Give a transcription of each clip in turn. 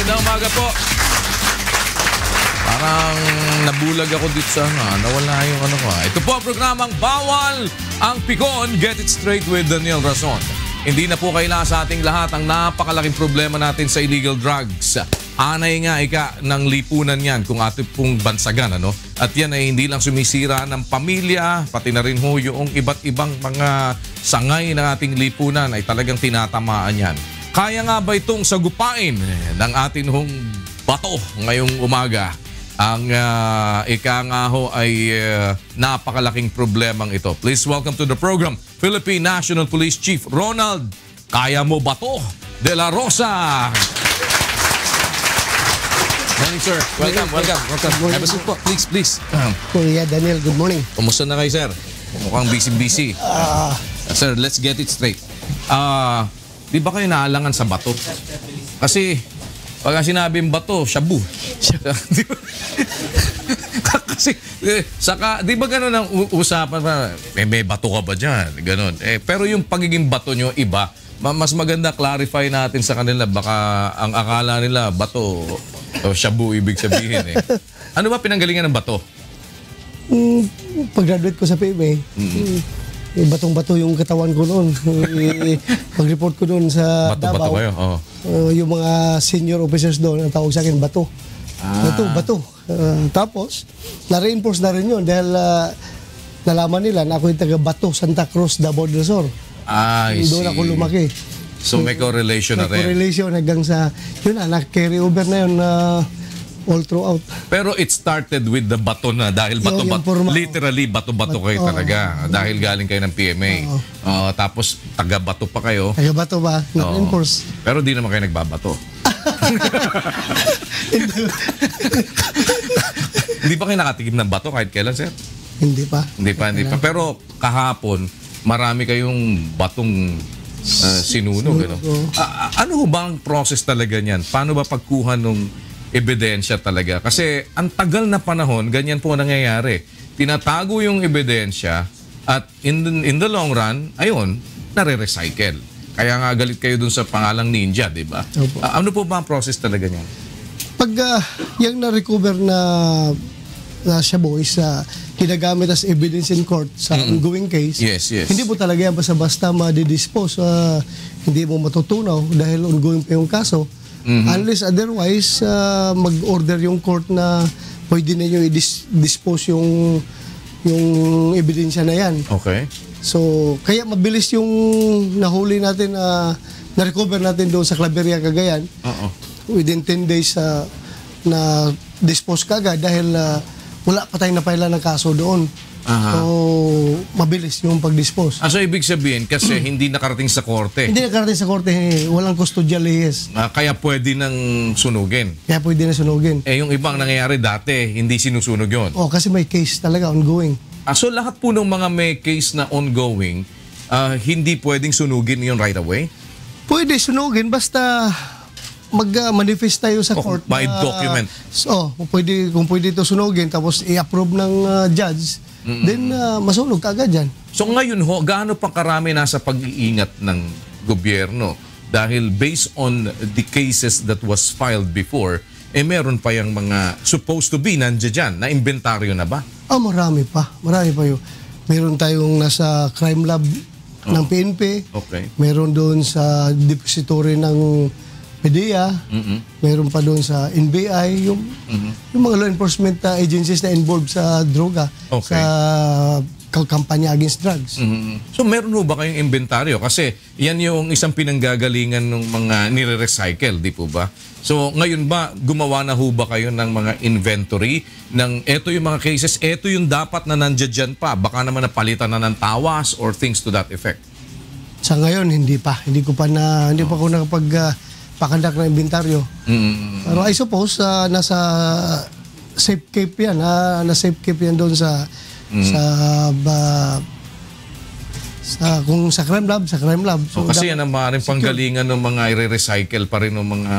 Magandang umaga po. Parang nabulag ako dito sa nawala yung ano ko. Ito po ang programang Bawal ang Pikon. Get it straight with Daniel Rason. Hindi na po kailangan sa ating lahat ang napakalaking problema natin sa illegal drugs. Anay nga ng lipunan yan kung ating pong bansagan. Ano? At yan ay hindi lang sumisira ng pamilya, pati na rin ho yung iba't ibang mga sangay ng ating lipunan ay talagang tinatamaan yan. Kaya nga ba itong sagupain ng ating hong bato ngayong umaga? Ang ika nga ho ay napakalaking problemang ito. Please welcome to the program, Philippine National Police Chief Ronald Kaya Mo Bato de la Rosa. Morning, sir. Welcome. Have a seat po. Please. Kuya Daniel, good morning. Kumusta na kayo, sir? Mukhang busy. Sir, let's get it straight. Di ba kayo naalangan sa bato? Kasi pag sinabing bato, shabu. Kasi saka, di ba gano'n ang usapan pa, may bato ka ba dyan? Ganon. Pero yung pagiging bato nyo iba, mas maganda clarify natin sa kanila. Baka ang akala nila bato o shabu ibig sabihin eh. Ano ba pinanggalingan ng bato? Pag-graduate ko sa PMA, batong-bato yung katawan ko noon. Pag-report ko doon sa Bato-bato Davao, kayo? Oh. Yung mga senior officers doon, ang tawag sa akin, bato. Bato. Tapos, na-reinforce na rin yun dahil nalaman nila na ako yung taga-Bato, Santa Cruz, Davao del Sur. Doon ako lumaki. So may correlation na rin. May correlation hanggang sa, yun na, carry over na yun all throughout. Pero it started with the bato na dahil bato-bato. Literally, bato-bato kayo talaga. Dahil galing kayo ng PMA. Tapos, taga-bato pa kayo. Taga-bato ba? Na-enforce. Pero di naman kayo nagbabato. Hindi pa kayo nakatikim ng bato kahit kailan, sir? Hindi pa. Pero kahapon, marami kayong batong sinunog. Ano ba ang process talaga niyan? Paano ba pagkuha ng ebidensya talaga? Kasi ang tagal na panahon, ganyan po nangyayari. Tinatago yung ebidensya at in the long run, ayun, nare-recycle. Kaya nga galit kayo dun sa pangalang ninja, di ba? Ano po ba ang process talaga niyan? Pag yung na-recover na shabu is ginagamit as evidence in court sa ongoing case, yes. hindi po talaga yan basta-basta ma-dispose. Hindi mo matutunaw dahil ongoing pa yung kaso. Unless otherwise, mag-order yung court na pwede na nyo i-dispose yung ebidensya na yan. Okay. So, kaya mabilis yung nahuli natin, na-recover natin doon sa Claveria, Cagayan. Within 10 days na dispose kagad dahil wala pa tayong napaila ng kaso doon. So, mabilis yung pag-dispose. So, ibig sabihin, kasi hindi nakarating sa korte. Hindi nakarating sa korte, walang custodial lies. Kaya pwede nang sunugin. Yung ibang nangyayari dati, hindi sinusunog yun. Kasi may case talaga, ongoing. So, lahat po ng mga may case na ongoing, hindi pwedeng sunugin yun right away? Pwede sunugin, basta mag-manifest tayo sa court. By document. Kung pwede ito sunugin, tapos i-approve ng judge, then masunog agad yan. So ngayon ho, gaano pa karami nasa pag-iingat ng gobyerno? Dahil based on the cases that was filed before, meron pa yung mga supposed to be nandiyan dyan, na inventaryo na ba? Marami pa yun. Meron tayong nasa crime lab ng PNP. Okay. Meron doon sa depository ng PDEA, meron pa doon sa NBI, yung mga law enforcement agencies na involved sa droga, sa kampanya against drugs. So meron ho ba kayong inventaryo? Kasi yan yung isang pinanggagalingan ng mga nire-recycle, di po ba? So ngayon ba, gumawa na ho ba kayo ng mga inventory ng eto yung mga cases, eto yung dapat na nandiyan pa, baka naman napalitan na ng tawas or things to that effect? Sa ngayon, hindi pa. Hindi pa ako nakapag-pakandak ng inventaryo. Pero I suppose, nasa safe keep yan. Na-safe keep yan doon kung sa crime lab. So, kasi yan ang maaaring panggalingan ng mga i-recycle pa rin ng mga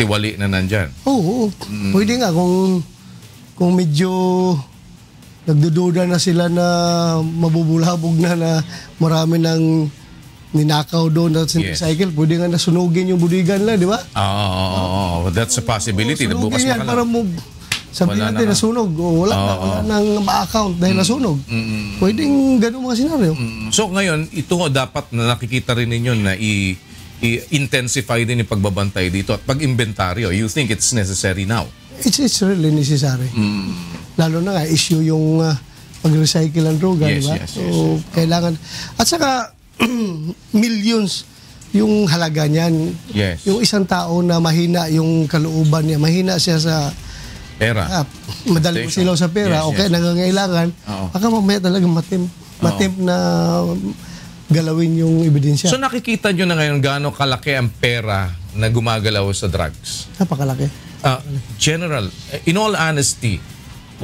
tiwali na nandyan. Oo. Pwede nga kung medyo nagdududa na sila na mabubulhabog na marami ng ninakaw doon at cycle, pwede nga nasunugin yung budigan lang, di ba? That's a possibility na bukas Sunugin yan para mo sabihin natin nasunog o wala nang ma-account dahil nasunog. Pwedeng ganun mga senaryo. So ngayon, ito dapat na nakikita rin ninyo na i-intensify din yung pagbabantay dito at pag-inventaryo. You think it's necessary now? It's really necessary. Lalo na nga, issue yung pag-recycle ang droga, di ba? So, kailangan. At saka, millions yung halaga niyan. Yung isang tao na mahina yung kalooban niya, mahina siya sa pera. Madali mo silaw sa pera, okay, nangangailangan. Baka mamaya talagang matemp na galawin yung ebidensya. So nakikita nyo na ngayon gaano kalaki ang pera na gumagalaw sa drugs? Napakalaki. General, in all honesty,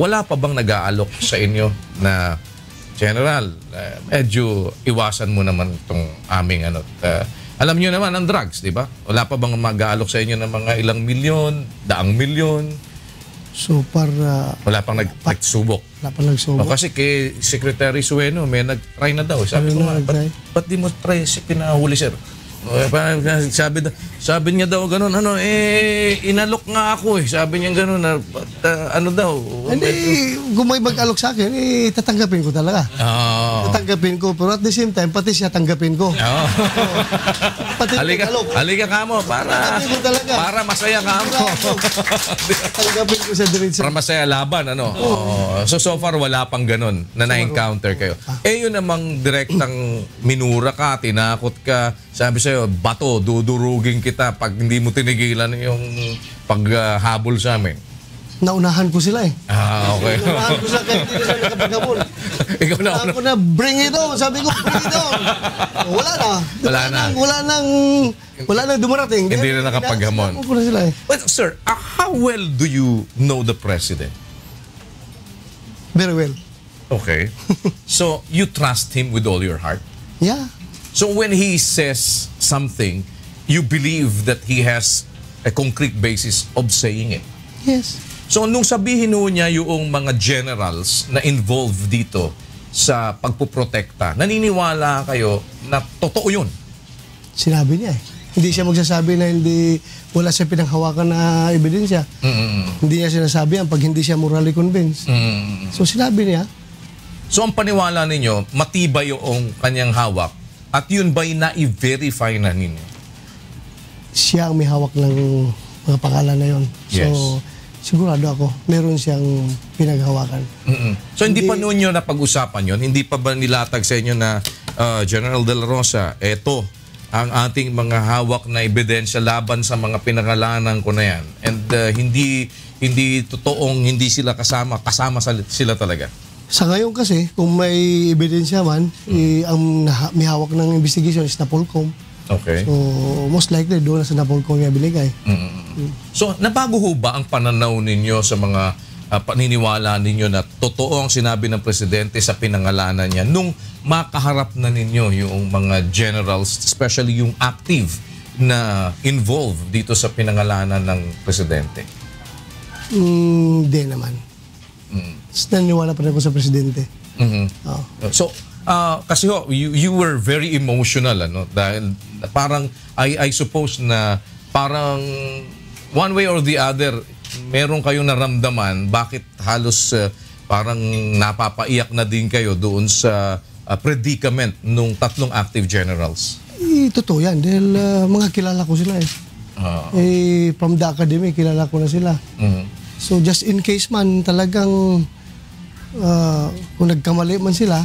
wala pa bang nag-aalok sa inyo na General, medyo iwasan mo naman itong aming alam nyo naman ang drugs, di ba? Wala pa bang mag-aalok sa inyo ng mga ilang milyon, daang milyon? So, wala pang nagsubok. Wala pang nagsubok. Kasi kay Secretary Sueno, may nag-try na daw. Sabi ko, ba't di mo try si pinahuli, sir? Sabi niya daw ganun, inalok nga ako eh. Sabi niya ganun, ano daw. Hindi, kung may mag-alok sa akin, tatanggapin ko talaga. Tatanggapin ko, pero at the same time, pati siya tanggapin ko. Pati halika ka mo, para masaya ka mo. Tanggapin ko sa diretso. Para masaya laban, ano? So far, wala pang ganun na na-encounter kayo. Yun namang direktang minura ka, tinakot ka, sabi sa'yo, bato, dudurugin kita pag hindi mo tinigilan yung paghabol sa amin. Naunahan ko sila eh. Okay. Naunahan ko sila kahit hindi sila nakapaghabol. Ikaw na. Ako na, bring it on. Sabi ko, bring it on. Wala na dumarating. Hindi na nakapaghamon. Ko na sila eh. But sir, how well do you know the president? Very well. Okay. So, you trust him with all your heart? Yeah. So when he says something, you believe that he has a concrete basis of saying it? Yes. So nung sabihin niya yung mga generals na involved dito sa pagpuprotekta, naniniwala kayo na totoo yun? Sinabi niya eh. Hindi siya magsasabi na wala siya pinanghawakan na ebidensya. Hindi niya sinasabi yan pag hindi siya morally convinced. So sinabi niya. So ang paniwala ninyo, matibay yung kanyang hawak at yun ba'y na-verify na ninyo? Siya ang may hawak ng mga pangalan na yun. Yes. So, sigurado ako, meron siyang pinaghawakan. So, hindi pa noon nyo napag-usapan yun? Hindi pa ba nilatag sa inyo na General De La Rosa, eto, ang ating mga hawak na ebidensya laban sa mga pinangalanan ko na yan. And hindi totoong hindi sila kasama sila talaga. Sa ngayon kasi, kung may ebidensya man, ang may hawak ng investigation is Napolcom. Okay. So, most likely doon sa Napolcom niya binigay. So, nabago ho ba ang pananaw ninyo sa mga paniniwala ninyo na totoo ang sinabi ng presidente sa pinangalanan niya nung makaharap na ninyo yung mga generals, especially yung active na involved dito sa pinangalanan ng presidente? Hindi naman. Naniwala pa rin ako sa presidente. So, kasi ho, you were very emotional, ano? Dahil parang, I suppose na parang one way or the other, meron kayong naramdaman, bakit halos parang napapaiyak na din kayo doon sa predicament nung tatlong active generals? Totoo yan, dahil mga kilala ko sila eh. From the academy, kilala ko na sila. So just in case man talagang kung nagkamali man sila,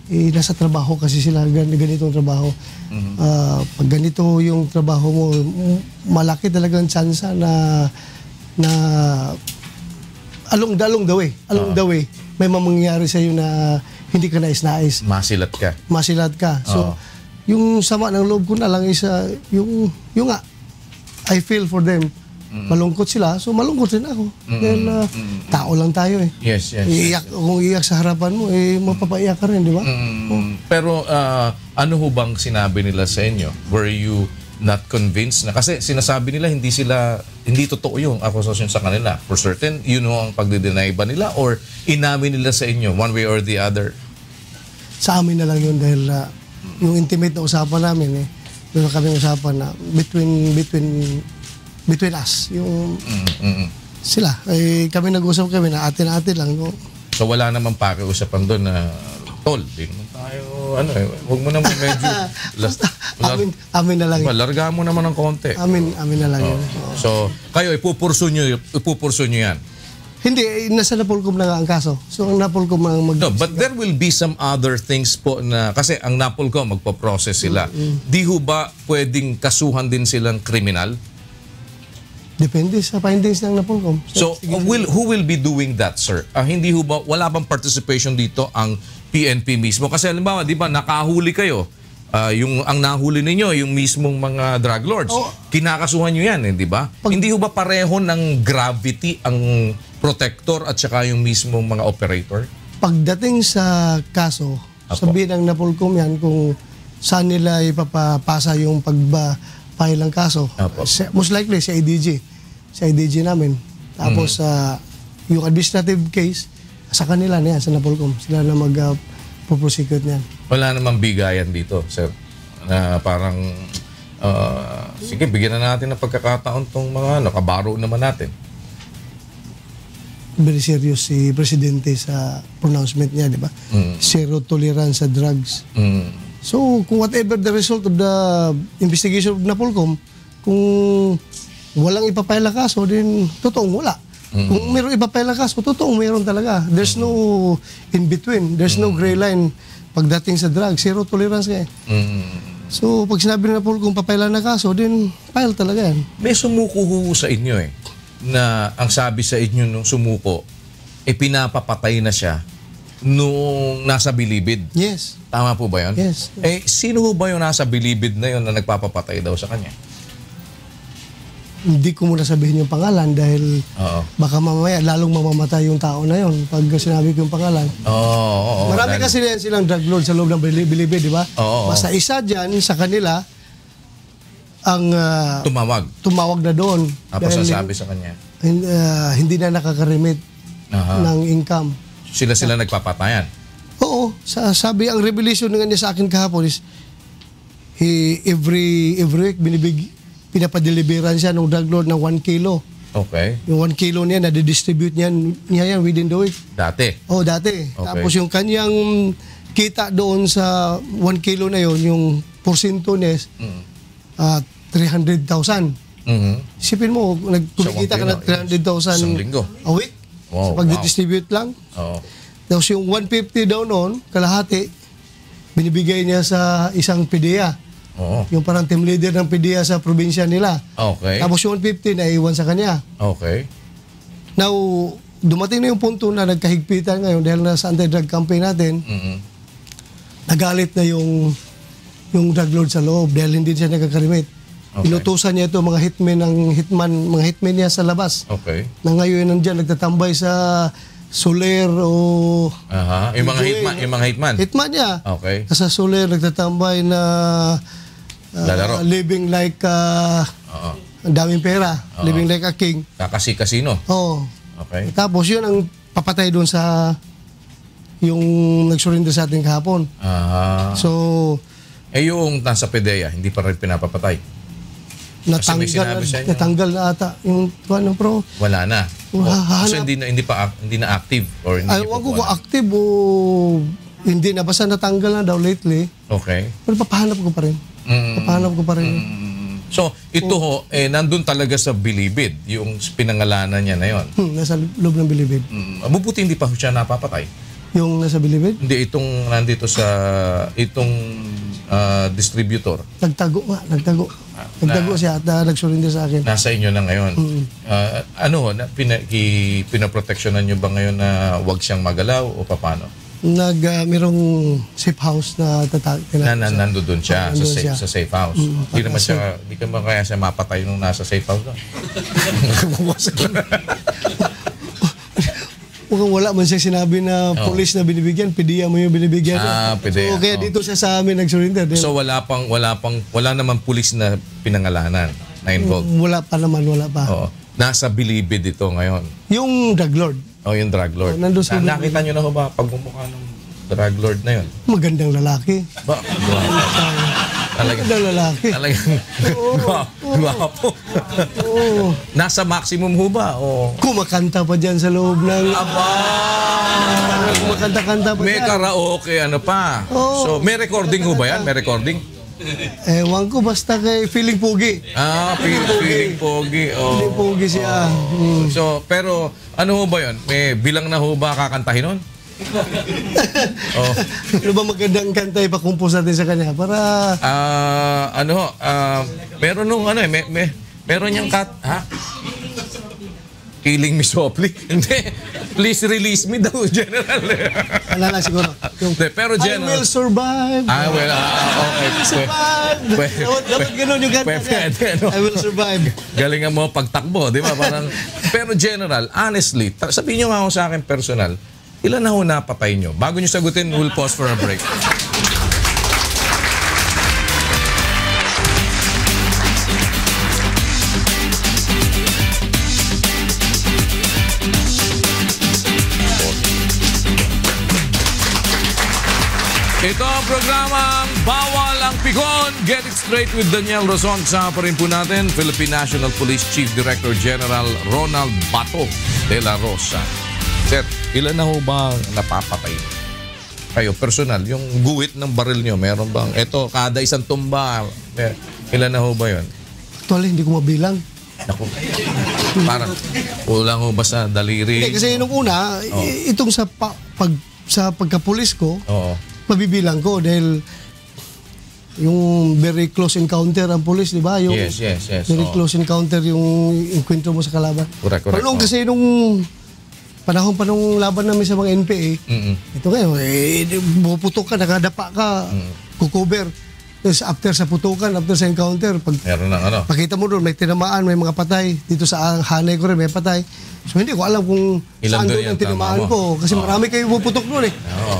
nasa trabaho kasi sila, ganitong trabaho. Pag ganito yung trabaho mo, malaki talagang tsansa na along the way, may mamangyari sa iyo na hindi ka nais-nais. Masilat ka. So, yung sama ng loob ko na lang is yung nga, I feel for them. Malungkot sila, so malungkot rin ako. Dahil tao lang tayo eh. Yes. Kung iyak sa harapan mo, mapapaiyak ka rin, di ba? Pero ano ho bang sinabi nila sa inyo? Were you not convinced na? Kasi sinasabi nila hindi totoo yung akusasyon sa kanila. For certain, ang pagde-deny ba nila? Or inamin nila sa inyo, one way or the other? Sa amin na lang yun dahil yung intimate na usapan namin meron kami usapan na between us, yung sila, kami nag-usap kami na atin lang. No? So wala namang pakiusapan doon na, tol, di naman tayo, huwag mo naman medyo, amin na lang yun. Larga mo naman ng konti. Amin na lang yun. So, kayo, ipupurso nyo yan. Hindi, nasa Napolcom na nga ang kaso. So, ang Napolcom ang No, but there will be some other things po na, kasi ang Napolcom, magpo-process sila. Di ho ba pwedeng kasuhan din silang kriminal? Depende sa findings ng Napolcom. So, who will be doing that, sir? Hindi ho ba, wala bang participation dito ang PNP mismo? Kasi halimbawa, di ba, nakahuli kayo. Ang nahuli ninyo, yung mismong mga drug lords. Kinakasuhan nyo yan, di ba? Hindi ho ba pareho ng gravity ang protector at saka yung mismong mga operator? Pagdating sa kaso, sabihin ng Napolcom yan kung saan nila ipapapasa yung file ng kaso. Most likely sa IDG. Sa IDG namin. Tapos yung administrative case, sa kanila na yan, sa Napolcom. Sila na mag-prosecute niyan. Wala namang bigayan dito, sir. Na parang, sige, bigyan na natin ng pagkakataon tong mga kabaro naman natin. Very serious si Presidente sa pronouncement niya, di ba? Zero tolerance sa drugs. So, kung whatever the result of the investigation of Napolcom, kung walang ipapile na kaso, then totoong wala. Kung mayroong ipapile na kaso, totoong mayroon talaga. There's no in-between. There's no gray line pagdating sa drugs. Zero tolerance nga. So, pag sinabi na Napolcom papile na kaso, then file talaga yan. May sumuko ho sa inyo na ang sabi sa inyo nung sumuko, pinapapatay na siya nung nasa bilibid. Yes. Tama po ba yun? Yes. Sino ho ba yung nasa bilibid na yun na nagpapapatay daw sa kanya? Hindi ko muna sabihin yung pangalan dahil baka mamaya lalong mamamatay yung tao na yun pag sinabi ko yung pangalan. Marami kasi silang drug lord sa loob ng bilibid, di ba? Basta isa dyan sa kanila ang tumawag na doon. Tapos sasabi sa kanya? Hindi na nakaka-remit ng income. Sila nagpapatayan? Oo. Sabi, ang revelation nga niya sa akin kahapon is every week pinapadeliveran siya ng drug lord ng 1 kilo. Okay. Yung 1 kilo niya, nade-distribute niya yan within the week. Dati? Dati. Okay. Tapos yung kanyang kita doon sa 1 kilo na yon, yung porsyento niya 300,000. Sipin mo, nagkumikita ka na 300,000 a week. Wow, sa pag-distribute lang. Tapos yung 150 daw noon, kalahati, binibigay niya sa isang PDEA. Yung parang team leader ng PDEA sa probinsya nila. Okay. Tapos yung 150 na iwan sa kanya. Okay. Now, dumating na yung punto na nagkahigpitan ngayon dahil nasa anti-drug campaign natin. Nagalit na yung drug lord sa loob dahil hindi siya nagkakarimit. Inutusan niya ito mga hitman niya sa labas. Okay. Na ngayon nandiyan nagtatambay sa Soler o yung mga hitman. Hitman niya. Okay. Sa Soler nagtatambay na living like ang daming pera, living like a king. Kakasi-kasino. Oo. Okay. Tapos yun ang papatay doon sa yung nag-surrender sa ating kahapon. So yung nasa PDEA, hindi pa rin pinapapatay. Natanggal na ata yung ano pro. Wala na. So hindi na active or hindi. Ewan ko kung active o hindi na, basta natanggal na daw lately. Okay. Pero papahanap ko pa rin. So ito nandun talaga sa bilibid yung pinangalanan niya na yon. Nasa loob ng bilibid. Mabuti hindi pa siya napapatay. Yung nasa bilibid? Hindi, nandito sa distributor. Nagtago siya at nag-surrender sa akin. Nasa inyo na ngayon. Pinaproteksyonan nyo ba ngayon na huwag siyang magalaw o paano? Merong safe house na nandun siya, sa safe house. Hindi naman siya, hindi ka ba kaya siya mapatay nung nasa safe house doon? Mukhang wala man siya sinabi na police na binibigyan, PDEA mo yung binibigyan. PDEA. So kaya dito siya sa amin nag-surrender. So wala naman police na pinangalanan na involved? Wala pa. Nasa bilibid ito ngayon? Yung drug lord. Yung drug lord. Nakita nyo na ba pagmumukha ng drug lord na yun? Magandang lalaki. Ba? Magandang lalaki. Talagang gwapo. Oo. Nasa maximum ho ba? O... Kumakanta pa dyan sa loob ng... Aba! Kumakanta-kanta pa May dyan. karaoke, ano pa? Oo. So, may recording ho ba yan? May recording? Ewan ko, basta kay feeling pogi. Feeling pogi. Oh. Feeling pogi siya. So, pero ano ho ba yun? May bilang na ho ba kakantahin nun? Oh. Ano ba magandang kanta ipakumpos natin sa kanya? Para... Meron nung ano meron niyang ha? Killing me softly. Hindi. Please release me daw, General. Wala lang siguro. Yung, Pero I General... will survive. Okay. Survive. Dapat ganun yung kanta niya. I will survive. Galingan mo pagtakbo, di ba? Parang, pero General, honestly, sabihin nyo nga ako sa akin personal, ilan na ho napatay nyo? Bago nyo sagutin, we'll pause for a break. Ito ang programang Bawal ang Pikon. Get it straight with Daniel Razon. Kasama pa rin po natin, Philippine National Police Chief Director General Ronald Bato de la Rosa. Sir, ilan na ho ba napapatay? Kayo, personal, yung guhit ng baril nyo, meron bang? Ito, kada isang tumba, ilan na ho ba yun? Actually, hindi ko mabilang. Naku, parang kulang ho ba sa daliri? Hindi, kasi nung una, itong sa pagkapulis ko, mabibilang ko dahil yung very close encounter ang pulis, di ba? Yung Yes. very close encounter yung encuentro mo sa kalaban. Correct. Pero nung kasi nung panahon pa nung laban namin sa mga NPA, ito ngayon, puputok ka, nakadapa ka, kukover. Tapos after sa putukan, after sa encounter, Meron ng ano? pakita mo doon, may tinamaan, may mga patay. Dito sa hanay ko rin, may patay. So hindi ko alam kung Ilan saan doon doon ang yung tinamaan tama mo? ko. Kasi marami kayo puputok doon eh.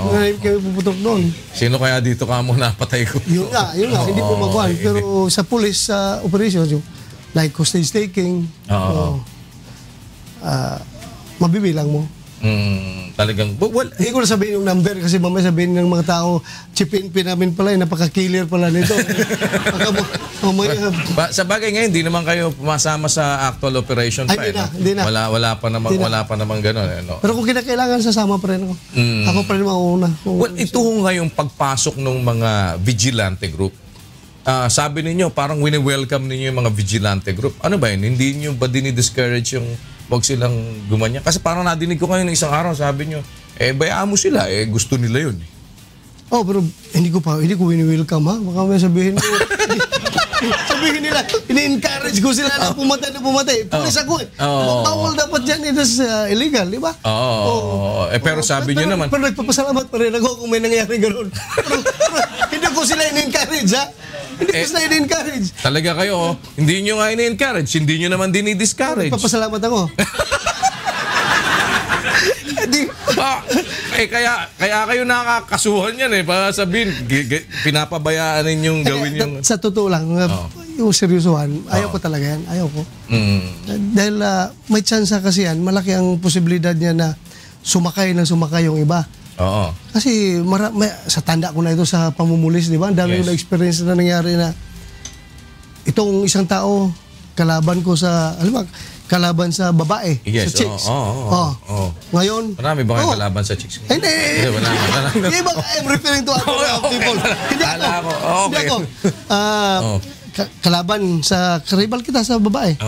Marami kayo puputok doon. Sino kaya dito ka mo napatay ko? Yun nga. Hindi ko magawan. Pero sa police operations, yung like hostage taking, mabibilang mo. Talagang, Hindi ko na sabihin yung number kasi mamaya sabihin ng mga tao, chipin namin pala, napaka-killer pala nito. sa bagay ngayon, hindi naman kayo pumasama sa actual operation pa. Hindi na. Wala pa namang gano'n. No? Pero kung kinakailangan, sasama pa rin ako. Ako pa rin mauna. Well, ito ngayong pagpasok ng mga vigilante group. Sabi ninyo, parang wini-welcome ninyo yung mga vigilante group. Ano ba yun? Hindi nyo ba dinidiscourage yung wag silang gumanya? Kasi parang nadinig ko kayo ng isang araw, sabi nyo, bayaan mo sila, gusto nila yun. Pero hindi ko wini-welcome ha. Baka may sabihin mo, sabihin nila, ini-encourage ko sila na pumatay. Pulis ako eh. Bawal dapat dyan, it is illegal, di ba? Pero sabi nyo naman. Pero nagpapasalamat pa rin ako kung may nangyari gano'n. pero hindi ko sila ini-encourage ha. Hindi ko sila ini-encourage. Talaga kayo, hindi nyo nga ini-encourage, hindi nyo naman dinidiscourage. Nagpapasalamat ako. Kaya kayo nakakasuhan yan para sabihin, pinapabayaan ninyong gawin yung... Sa totoo lang, yung seryosohan, ayaw ko talaga yan. Ayaw ko. Dahil may tsansa kasi yan, malaki ang posibilidad niya na sumakay yung iba. Kasi sa tanda ko na ito sa pamumulis, di ba? Ang dami ko na experience na nangyari na itong isang tao, kalaban ko sa, kalaban sa babae, sa chicks. Ngayon, marami ba kayong kalaban sa chicks? Hindi. Hindi ba? I'm referring to other people. Hindi ako. Kalaban sa karibal kita sa babae.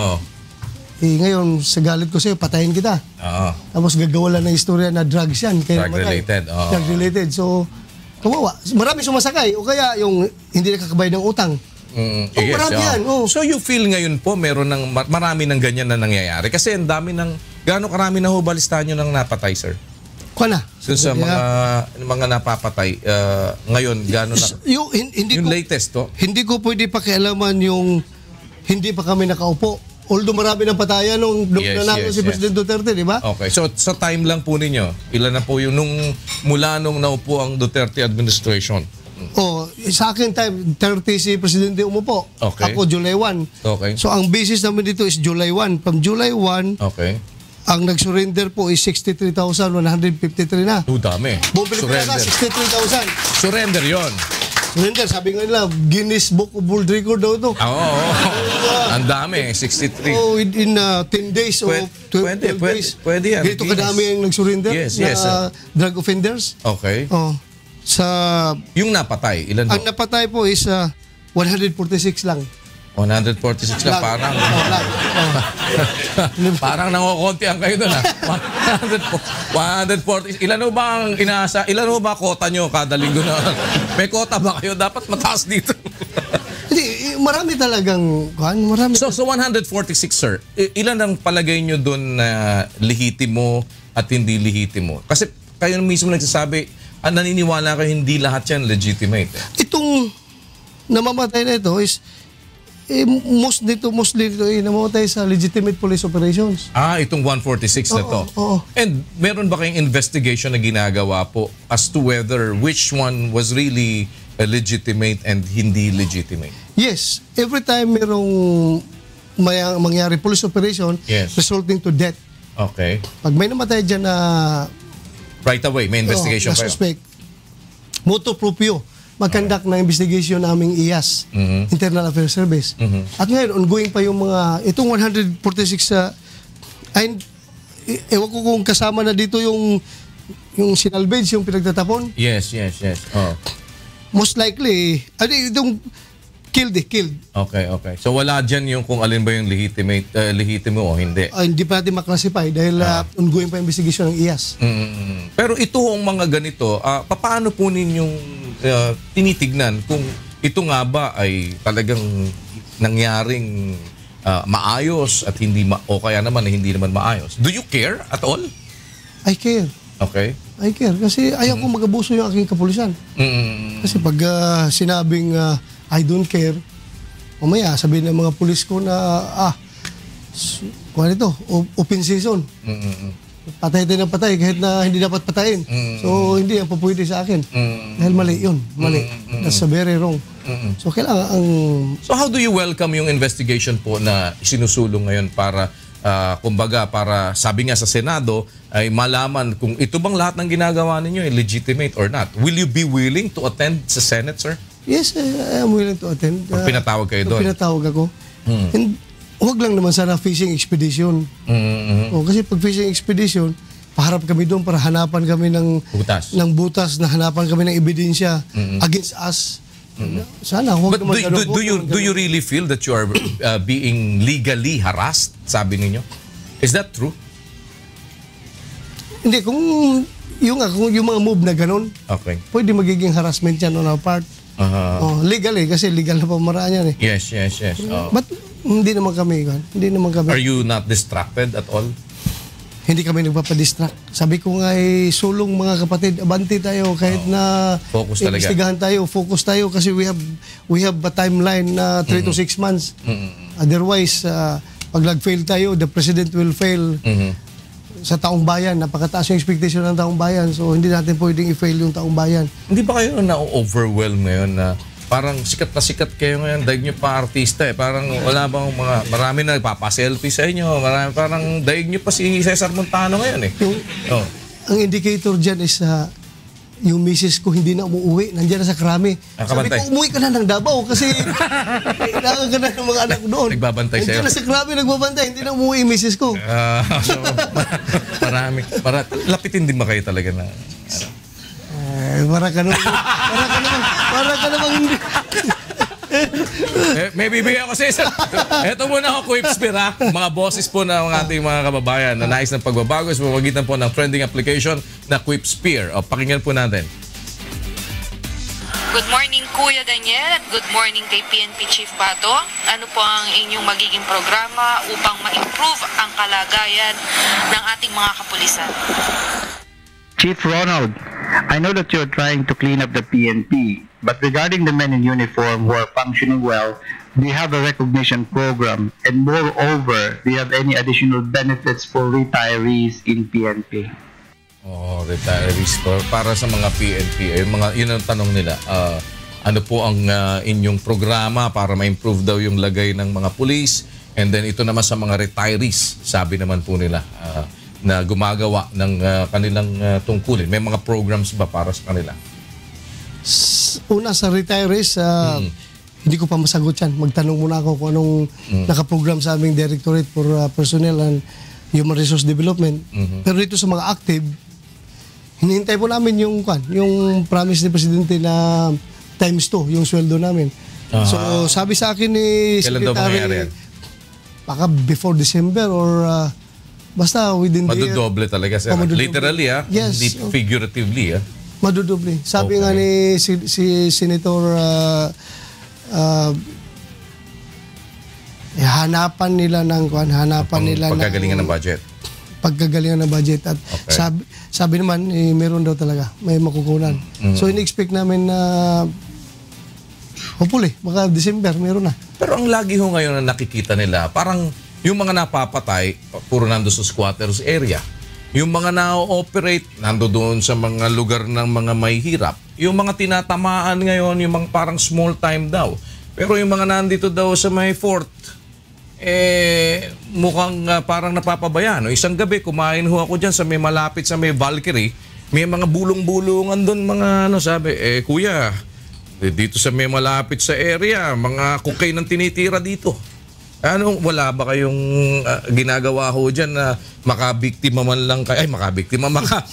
Ngayon, sa galit ko sa'yo, patayin kita. Tapos gagawa lang ng istorya na drugs yan. Drug-related. Drug-related. So, kawawa. Marami sumasakay. O kaya yung hindi nakakabayad ng utang. Marami yan. So you feel ngayon po marami ng ganyan na nangyayari? Kasi ang dami gaano karami na ho balistahan nyo ng napatay, sir? Kuha na. Sa mga napapatay, ngayon, gaano na? Yung latest to? Hindi ko pwede pakialaman yung hindi pa kami nakaupo. Although marami ng patayan nung nanalo si President Duterte, di ba? Okay. So sa time lang po ninyo, ilan na po yung mula nung naupo ang Duterte administration? Sa akin time, 30 si Presidente umupo. Okay. Ako July 1. Okay. So ang basis namin dito is July 1. From July 1, Ang nag-surrender po is 63,153 na. Dami. Bumili ko na Surrender. 63,000. Surrender yon. Surrender, sabi nga nila, Guinness Book of World Record daw ito. Oo. Ang dami, 63. Oh, in 10 days o 12 days. Pwede yan. Ganito kadami ang nag-surrender Yes, na yes. drug offenders. Okay. Oh, sa Yung napatay, ilan ang ho? napatay po is 146 lang. 146 lang, parang... Oh, lang. Oh. Parang nangokontihan kayo doon, ha? 140. Ilan ho ba ang inaasa? Ilan ho ba kota nyo kada linggo na? May kota ba kayo? Dapat mataas dito. Hindi, marami talagang, marami. So 146, sir. Ilan ang palagay nyo doon na lehitimo at hindi lehitimo? Kasi kayo mismo nagsasabi, naniniwala kayo hindi lahat yan legitimate. Itong namamatay na ito is mostly dito namamatay sa legitimate police operations. Itong 146 na to. Oo. And meron ba kayong investigation na ginagawa po as to whether which one was really legitimate and hindi legitimate? Yes, every time merong mangyari police operation Yes. resulting to death. Okay. Pag may namatay dyan na Right away, may investigation na kayo. suspect, motu proprio, mag-conduct ng investigation naming IAS, Internal Affairs Service. At ngayon, ongoing pa yung mga, itong 146 ewan ko kung kasama na dito yung sinalvage, yung pinagtatapon. Yes. Oh. Most likely, itong killed. Okay. So wala dyan yung kung alin ba yung lehitimo o hindi. Hindi pa natin maklasify dahil ongoing pa yung investigation ng IAS. Pero ito ang mga ganito, paano po ninyong tinitignan kung ito nga ba ay talagang nangyaring maayos at hindi o kaya naman hindi naman maayos? Do you care at all? I care. Okay. I care. Kasi ayaw kong mag-abuso yung aking kapulisan. Kasi pag sinabing I don't care, mamaya sabihin ng mga pulis ko na kung ano ito, open season. Patay tayo ng patay kahit na hindi dapat patayin. So hindi yan pupwede sa akin. Dahil mali yun. Mali. That's very wrong. So kailangan So how do you welcome yung investigation po na sinusulong ngayon para kumbaga para sabi nga sa Senado ay malaman kung ito bang lahat ng ginagawa ninyo ay legitimate or not? Will you be willing to attend sa Senate, sir? Yes, I am willing to attend. Pag pinatawag kayo doon? Pinatawag ako. And huwag lang naman sana fishing expedition. Kasi pag fishing expedition, paharap kami doon para hanapan kami ng butas na hanapan kami ng ebidensya against us. Sana huwag naman do you really feel that you are being legally harassed, sabi ninyo? Is that true? Hindi, kung yung mga move na ganun, okay, pwede magiging harassment yan on our part. Legal kasi legal na pamaraan yan eh. Yes. But hindi naman kami. Are you not distracted at all? Hindi kami nagpapadistract. Sabi ko nga sulong mga kapatid, abante tayo kahit na focus talaga. Investigahan tayo, focus tayo kasi we have a timeline na 3 to 6 months. Otherwise, pag nag-fail tayo, the president will fail sa taong bayan. Napakataas yung expectation ng taong bayan. So, hindi natin pwedeng i-fail yung taong bayan. Hindi ba kayo na-overwhelm ngayon na parang sikat na sikat kayo ngayon, daig nyo pa artista eh. Parang wala bang marami na nagpapaselfie sa inyo. Parang daig nyo pa si Cesar Montano ngayon eh. Ang indicator dyan is yung misis ko hindi na umuwi. Nandiyan na sa Krami. Sabi ko, umuwi ka na ng Davao kasi kailangan ka na ng mga anak doon. Nagbabantay sa'yo. Nandiyan na sa Krami, nagbabantay. Hindi na umuwi yung misis ko. Marami. Lapitin din ba kayo talaga na... Para ka naman hindi. May bibigyan ko sa isa. Ito muna ako, Quipspir ha. Mga bosses po ng ating mga kababayan na nais ng pagbabago sa pamamagitan po ng trending application na Quipspir. Pakinggan po natin. Good morning, Kuya Daniel, at good morning kay PNP Chief Pato. Ano po ang inyong magiging programa upang ma-improve ang kalagayan ng ating mga kapulisan? Chief Ronald, I know that you're trying to clean up the PNP, but regarding the men in uniform who are functioning well, do you have a recognition program? And moreover, do you have any additional benefits for retirees in PNP? Retirees para sa mga PNP. Yun ang tanong nila. Ano po ang inyong programa para ma-improve daw yung lagay ng mga pulis? And then ito naman sa mga retirees, sabi naman po nila, na gumagawa ng kanilang tungkulin. May mga programs ba para sa kanila? Una sa retirees, hindi ko pa masagot yan. Magtanong muna ako kung anong nakaprogram sa aming Directorate for Personnel and Human Resource Development. Pero dito sa mga active, hinihintay po namin yung promise ni Presidente na times 2, yung sweldo namin. So sabi sa akin ni Kailan daw mangyayari Secretary, yan? baka before December or basta within the year. Madudoble talaga, sir. Literally, Yes. Hindi figuratively, Madudoble. Sabi nga ni si Senator hanapan nila ng pagkagalingan ng budget. Pagkagalingan ng budget at sabi naman meron daw talaga, may makukunan. So in-expect namin na hopefully baka December meron na. Pero ang lagi ho ngayon na nakikita nila, parang yung mga napapatay, puro nando sa squatters area. Yung mga na-operate, nando doon sa mga lugar ng mga may hirap. Yung mga tinatamaan ngayon, yung mga parang small time daw. Pero yung mga nandito daw sa may fort, mukhang parang napapabayaan. No? Isang gabi, kumain ho ako dyan sa may malapit sa may Valkyrie. May mga bulong-bulungan doon, mga sabi, kuya, dito sa may malapit sa area, mga cocaine ang tinitira dito. Wala ba kayong ginagawa ho dyan na makabiktima man lang kayo,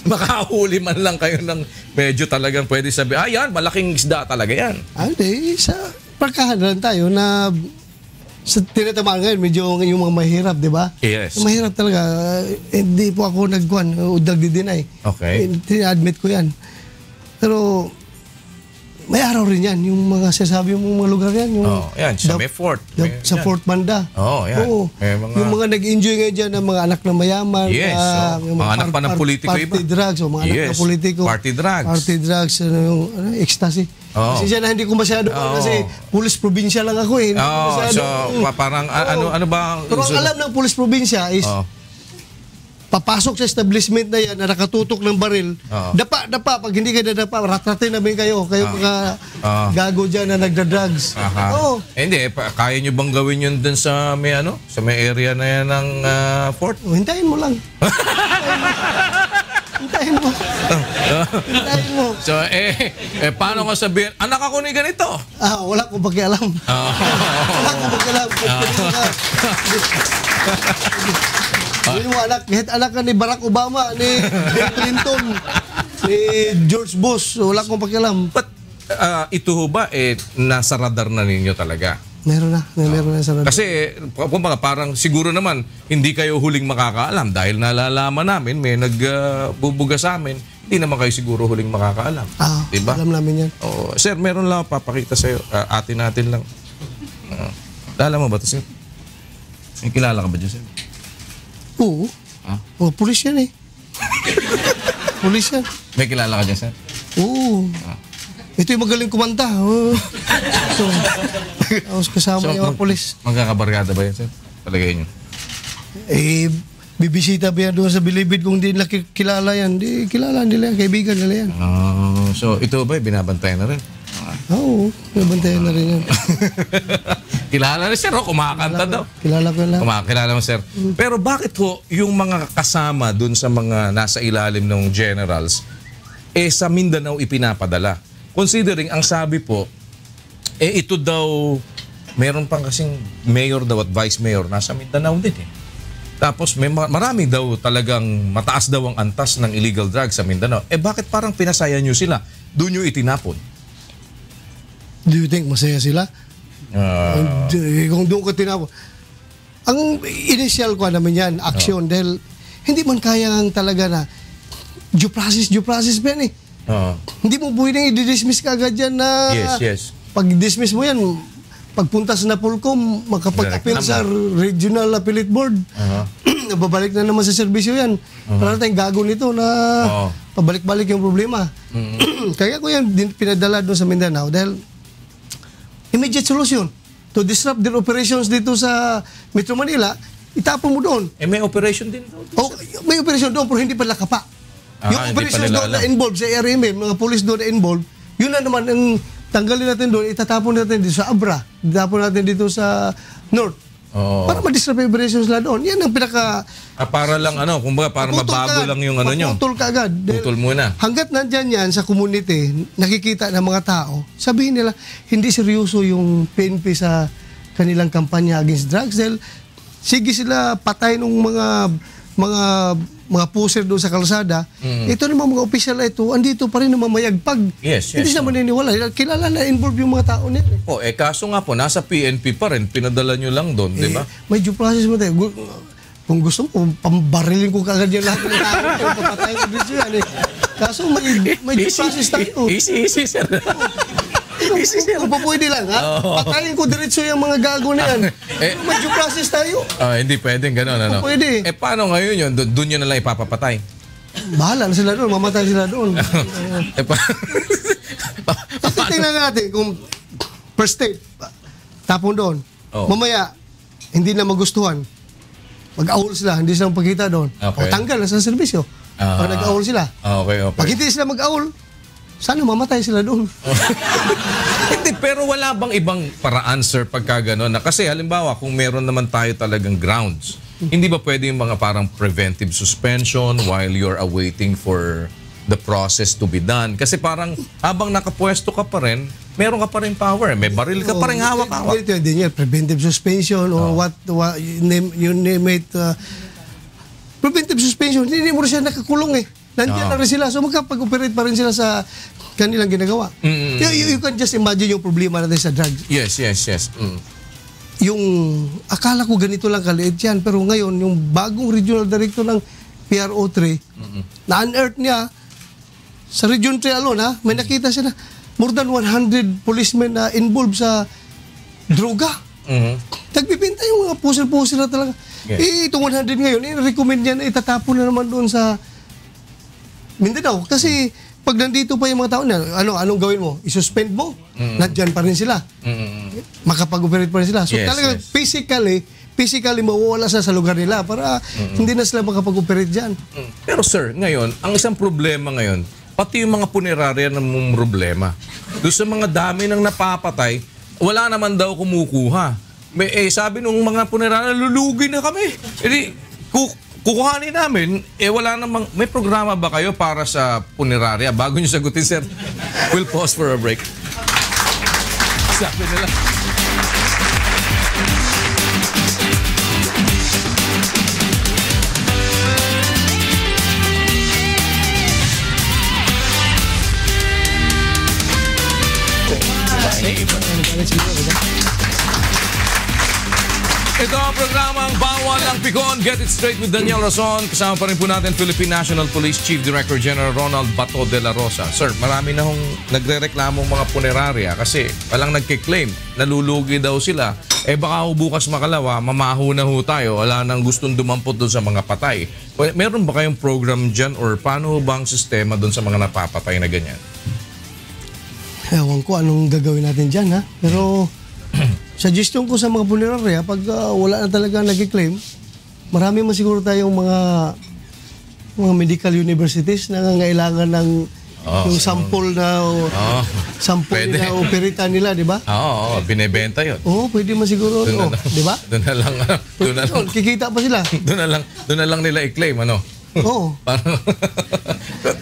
makahuli man lang kayo ng medyo talagang pwede sabi, yan, malaking isda talaga yan. Hindi, sa parkahan lang tayo na sa tinatamaan ngayon, medyo yung mga mahirap, di ba? Yes. Yung mahirap talaga, hindi po ako nagdi-deny. Okay. Tina-admit ko yan. Pero may araw rin yan, yung mga sinasabi yung mga lugar yan. Yan, sa may fort. Sa Fort Banda. Yan. Yung mga nag-enjoy ngayon dyan ng mga anak na mayaman. Yes. Mga anak pa ng politiko iba. Party drugs. Mga anak ng politiko. Party drugs. Party drugs. Ecstasy. Kasi siya na hindi ko masyado kasi pulis probinsya lang ako eh. Parang ano ba? Pero ang alam ng pulis probinsya is papasok sa establishment na yan na nakatutok ng baril, dapa, pag hindi kayo nadapa, ratratin namin kayo mga gago dyan na nagda-drugs. Hindi, kaya nyo bang gawin yun dun sa may sa may area na yan ng fort? Hintayin mo lang. Hintayin mo. Hintayin mo. So, paano ka sabihin, anak ako ni ganito? Wala akong pakialam. Wala akong pakialam. Hindi mo anak ka ni Barack Obama, ni Bill Clinton, ni George Bush, wala akong pakialam. But ito ho ba, nasa radar na ninyo talaga? Meron na sa radar. Kasi, parang siguro naman, hindi kayo huling makakaalam dahil nalalaman namin, may nagbubuga sa amin, hindi naman kayo siguro huling makakaalam. Diba? Alam namin yan. Sir, meron lang papakita sa'yo, atin lang. Alam mo ba ito, sir? May kilala ka ba dyan, sir? Oo. Pulis yan eh. Pulis yan. May kilala ka dyan, sir? Oo. Ito yung magaling kumanta. Kasama yung mga pulis. Magkakabarkada ba yan, sir? Palagay nyo? Bibisita ba yan doon sa Bilibid kung di nila kilala yan? Di kilala nila yan, kaibigan nila yan. So ito ba, binabantayan na rin? Oo, binabantayan na rin yan. Kilala na, sir, kumakanta daw. Kilala ko lang. Kilala mo, sir. Pero bakit ho, yung mga kasama dun sa mga nasa ilalim ng generals, sa Mindanao ipinapadala? Considering, ang sabi po, ito daw, meron pang kasing mayor daw at vice mayor, nasa Mindanao din eh. Tapos may marami daw talagang mataas daw ang antas ng illegal drugs sa Mindanao. Bakit parang pinasaya nyo sila? Doon nyo itinapon? Do you think masaya sila? Kung doon ko tinapon. Ang initial ko naman yan, action, dahil hindi man kaya talaga na due process pa yan eh. Hindi mo pwedeng i-dismiss ka agad yan na yes. Pag dismiss mo yan, pagpunta sa Napolcom, makapag-appeal sa Regional Appellate Board, nababalik na naman sa serbisyo yan. Para tayong gago nito na pabalik-balik yung problema. Kaya ko yan pinadala doon sa Mindanao dahil immediate solution to disrupt their operations dito sa Metro Manila, itapon mo doon. May operation din doon? May operation doon pero hindi pala kapa. Yung operation doon na involved sa RMM, mga police doon na involved, yun na naman ang tanggalin natin doon, itatapon natin dito sa Abra, itapon natin dito sa North. Oo. Para ma-disrupt yung operation sila doon. Yan ang pinaka... Para lang para mabago lang yung ano nyo. Putol ka agad. Putol muna. Hanggat nandyan yan sa community, nakikita ng mga tao, sabihin nila, hindi seryoso yung PNP sa kanilang kampanya against drugs. Dahil sige sila patay ng mga puser doon sa kalsada. Ito naman mga opisyal na ito, andito pa rin na mamayagpag. Yes. Hindi sila maniniwala. Kilala na involved yung mga tao nila. Kaso nga po, nasa PNP pa rin, pinadala nyo lang doon, di ba? May due process mo tayo. Kung gusto mo, pambarilin ko kagad yung lahat ng tao. Papatayin ko dito yan eh. Kaso may due process tayo. Easy, sir. Kung pa pwede lang, ha? Patayin ko diretso yung mga gago na yan. May due process tayo. Hindi pwedeng gano'n, ano? Pwede. Paano ngayon yun? Doon nyo na lang ipapapatay? Bahala na sila doon. Mamatay sila doon. Tingnan natin kung first state, tapon doon. Mamaya, hindi na magustuhan. Mag-awol sila, hindi sila magpakita doon. Okay. O tanggal na sa serbisyo. Pag nag-awol sila. Okay. Pag hindi sila mag-awol, sana mamatay sila doon. Hindi, pero wala bang ibang paraan, sir, pagka gano'n? Kasi halimbawa, kung meron naman tayo talagang grounds, hindi ba pwede yung mga parang preventive suspension while you're awaiting for the process to be done? Kasi parang habang nakapwesto ka pa rin, meron ka pa rin power. May baril ka pa rin hawak-hawak. Hindi yan. Preventive suspension or what you name it. Preventive suspension, hindi mo rin siya nakakulong eh. Nandiyan na rin sila. So magkapag-operate pa rin sila sa kanilang ginagawa. You can just imagine yung problema natin sa drugs. Yes. Yung akala ko ganito lang kaliit yan, pero ngayon yung bagong regional director ng PRO3 na-unearth niya sa Region 3 alone, may nakita siya na more than 100 policemen na involved sa droga. Nagbibinta yung mga puser-puser na talaga. Itong 100 ngayon, i-recommend niya na itatapon na naman doon sa Mindanao. Kasi pag nandito pa yung mga tao na, anong gawin mo? I-suspend mo? Nandyan pa rin sila. Makapag-operate pa rin sila. So talagang physically mawawala sa lugar nila para hindi na sila makapag-operate dyan. Pero sir, ngayon, ang isang problema ngayon, pati yung mga punerarya ng problema. Doon sa mga dami ng napapatay, wala naman daw kumukuha. Sabi nung mga punerarya, lulugi na kami. Kukuhanin namin, wala namang, may programa ba kayo para sa punerarya? Bago nyo sagutin, sir, we'll pause for a break. Sabi nila. Ito ang programang Bawal ang Pikon. Get it straight with Daniel Rason. Kasama pa rin po natin Philippine National Police Chief Director General Ronald Bato de la Rosa. Sir, marami na hong nagre-reklamong mga punerarya kasi walang nagkiklaim. Nalulugi daw sila. Baka bukas makalawa, mamaho na ho tayo. Wala nang gustong dumampot doon sa mga patay. Meron ba kayong program dyan or paano ba ang sistema doon sa mga napapatay na ganyan? Ewan ko anong gagawin natin dyan, ha? Pero suggestion ko sa mga punerarya, pag wala na talaga nag-claim, marami man siguro tayong mga medical universities na nangangailangan ng yung sample na operita nila, di ba? Oo, binebenta yun. Oo, pwede man siguro, di ba? Doon na lang. Kikita pa sila. Doon na lang nila i-claim, ano? Oo.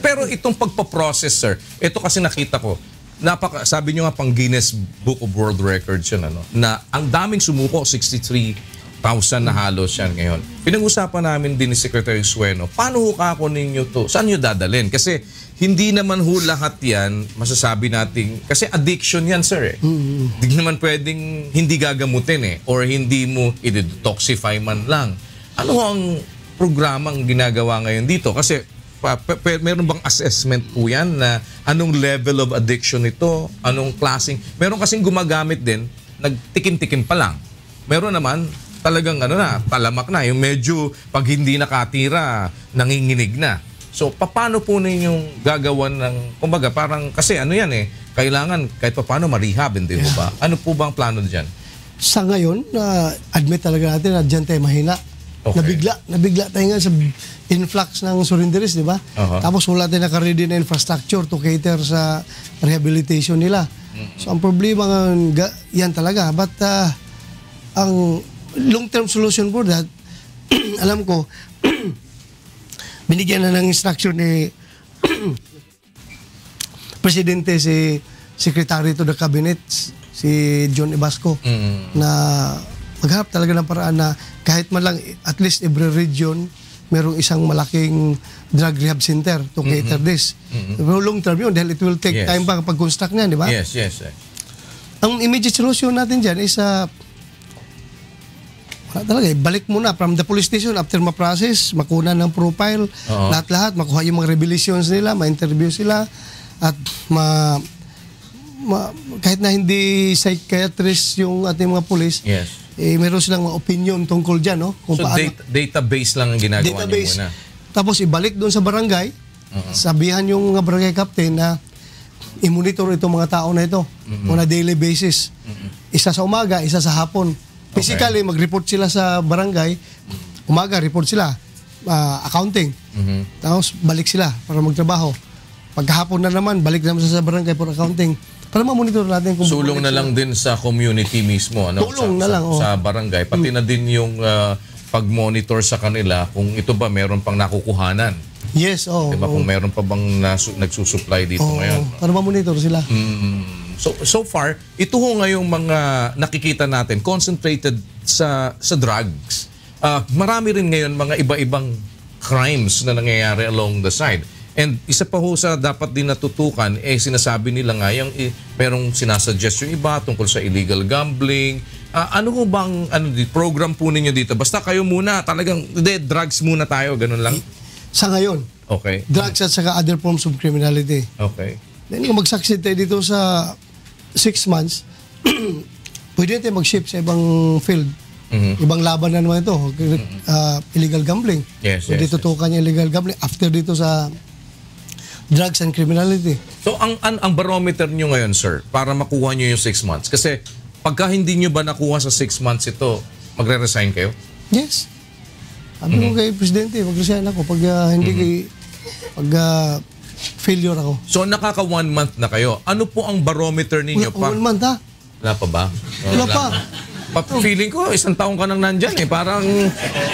Pero itong pagpaprocess, sir, ito kasi nakita ko, sabi nyo nga pang Guinness Book of World Records yun, na ang daming sumuko, 63,000 na halos yan ngayon. Pinag-usapan namin din ni Secretary Sueno, paano kako ninyo to? Saan nyo dadalhin? Kasi hindi naman lahat yan, masasabi natin, kasi addiction yan, sir. Hindi naman pwedeng hindi gagamutin or hindi mo i-detoxify man lang. Ano ang programang ginagawa ngayon dito? Kasi meron bang assessment po yan na anong level of addiction ito? Anong klaseng? Meron kasing gumagamit din, nagtikim-tikim pa lang. Meron naman, talagang talamak na. Yung medyo pag hindi nakatira, nanginginig na. So, paano po ninyong gagawan ng, kumbaga, parang, kasi kailangan kahit paano ma-rehab, hindi mo ba? Ano po bang plano dyan? Sa ngayon, admit talaga natin na dyan tayo mahina. Okay. Nabigla tayo nga sa influx ng surrenderies, di ba? Tapos wala tayo naka-ready na infrastructure to cater sa rehabilitation nila. So ang problema yan talaga. But ang long-term solution for that, alam ko, binigyan na ng instruction ni Presidente si Secretary to the Cabinet, si John Ebasco, na maghanap talaga ng paraan na kahit man lang, at least every region, merong isang malaking drug rehab center to cater this. Pero long term yun, dahil it will take time pa kapag construct nga, di ba? Yes, yes. Ang immediate solution natin dyan is wala talaga, balik muna from the police station after ma-process, makuha ng profile, lahat-lahat, makuha yung mga revelations nila, ma-interview sila, at kahit na hindi psychiatrist yung ating mga police, meron silang mga opinion tungkol dyan, no? Kung so paano. Database lang ang ginagawa niyo muna. Tapos ibalik doon sa barangay, sabihan yung mga barangay captain na i-monitor itong mga tao na ito on a daily basis. Isa sa umaga, isa sa hapon. Physically, mag-report sila sa barangay. Umaga, report sila. Accounting. Tapos, balik sila para magtrabaho. Pagkahapon na naman, balik naman sa barangay for accounting. Para ma-monitor natin kung... Sulong na lang din sa community mismo. Ano? Tulong na lang. Sa barangay. Pati na din yung pag-monitor sa kanila kung ito ba meron pang nakukuhanan. Yes, Diba? Kung meron pa bang nagsusupply dito ngayon. Para ma-monitor sila. So far, ito ho ngayong mga nakikita natin, concentrated sa drugs. Marami rin ngayon mga iba-ibang crimes na nangyayari along the side. And isa pa ho sa dapat din natutukan, sinasabi nila nga, merong sinasuggest yung iba tungkol sa illegal gambling. Ano ho bang program po ninyo dito? Basta kayo muna, talagang drugs muna tayo, ganun lang? Sa ngayon. Okay. Drugs at saka other forms of criminality. Okay. Then kung mag-succeed tayo dito sa 6 months, pwede tayo mag-shift sa ibang field. Ibang laban na naman ito. Illegal gambling. Yes, pwede tutukan niya illegal gambling after dito sa drugs and criminality. So ang barometer nyo ngayon, sir, para makuha nyo yung 6 months, kasi pagka hindi nyo ba nakuha sa 6 months ito, magre-resign kayo? Yes. Sabi ko kay Presidente, mag-resign ako pag failure ako. So nakaka 1 month na kayo. Ano po ang barometer ninyo? 1 month ha? Wala pa ba? Wala pa. Feeling ko, 1 taon ka nang nandyan eh. Parang...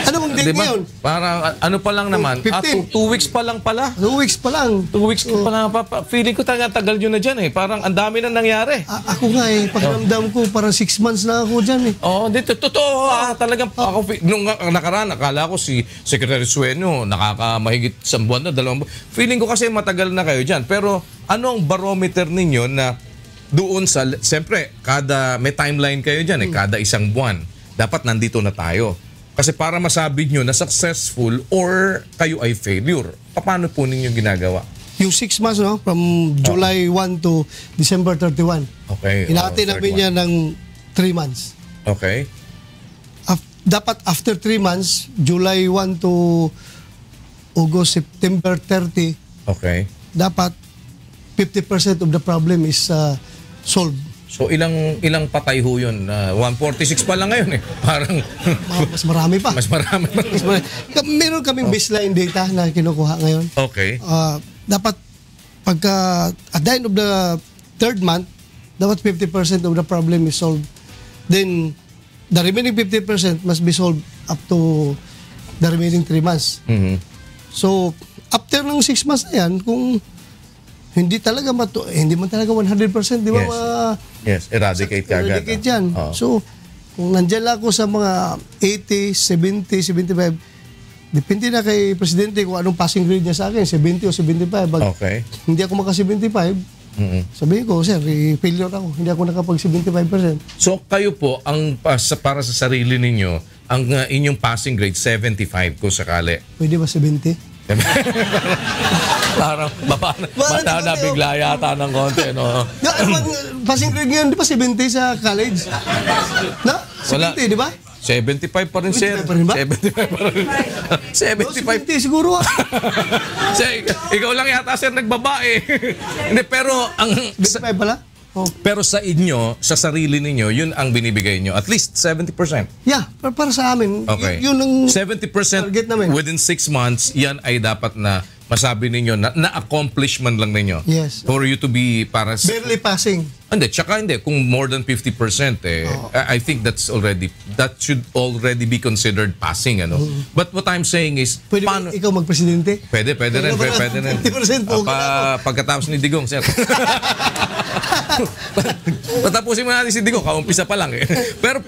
Ano bang date ngayon? Parang ano pa lang naman. 15. 2 weeks pa lang pala. 2 weeks pa lang. 2 weeks pa lang. Feeling ko tagal nyo na dyan eh. Parang ang dami na nangyari. Ako nga eh. Pakiramdam ko, parang 6 months na ako dyan eh. Dito. Totoo. Talagang ako, nung nakaraan, akala ko si Secretary Sueno, nakakamahigit 1 buwan na, 2 buwan. Feeling ko kasi matagal na kayo dyan. Pero ano ang barometer ninyo na doon sa, siyempre, may timeline kayo dyan eh, kada 1 buwan. Dapat nandito na tayo. Kasi para masabi nyo na successful or kayo ay failure, paano po ninyo ginagawa? Yung 6 months, no? From July 1 to December 31. Okay. Inati namin niya ng 3 months. Okay. Dapat after 3 months, July 1 to August, September 30, okay, dapat 50% of the problem is solved. So ilang patay ho yun? 146 pa lang ngayon eh. Parang Mas marami pa. mas marami. Meron kaming baseline data na kinukuha ngayon. Okay. Dapat pagka at the end of the 3rd month, dapat 50% of the problem is solved. Then the remaining 50% must be solved up to the remaining 3 months. So after ng 6 months na yan, kung hindi man talaga 100%, di ba? Yes, eradicate ka agad. Eradicate yan. So, kung nandyan lang ako sa mga 80, 70, 75, depende na kay Presidente kung anong passing grade niya sa akin, 70 o 75. Okay. Hindi ako maka-75, sabihin ko, sir, failure ako. Hindi ako nakapag-75%. So, kayo po, para sa sarili ninyo, ang inyong passing grade, 75 kung sakali. Pwede ba 70? Parang mata na bigla yata ng konti, no? Passing grade ngayon, di ba 70 sa college? Na? 70, di ba? 75 pa rin, sir. 75 pa rin ba? 75 pa rin. 75. 70 siguro. Ikaw lang yata, sir, nagbabae. Hindi, pero ang... 75 pala? Pero sa inyo, sa sarili ninyo, yun ang binibigay nyo. At least 70%. Yeah, para sa amin. Okay. Yun ang 70% target namin. within 6 months, yan ay dapat na masabi ninyo na-accomplishment lang ninyo. Yes. For you to be para sa... Barely passing. Hindi, tsaka hindi. Kung more than 50%, I think that should already be considered passing, ano? But what I'm saying is, Pwede ba ikaw magpresidente? Pwede rin. Pwede rin. 50% po. Pagkatapos ni Digong, sir. Patapusin mo natin si Digong, kaumpisa pa lang eh. Pero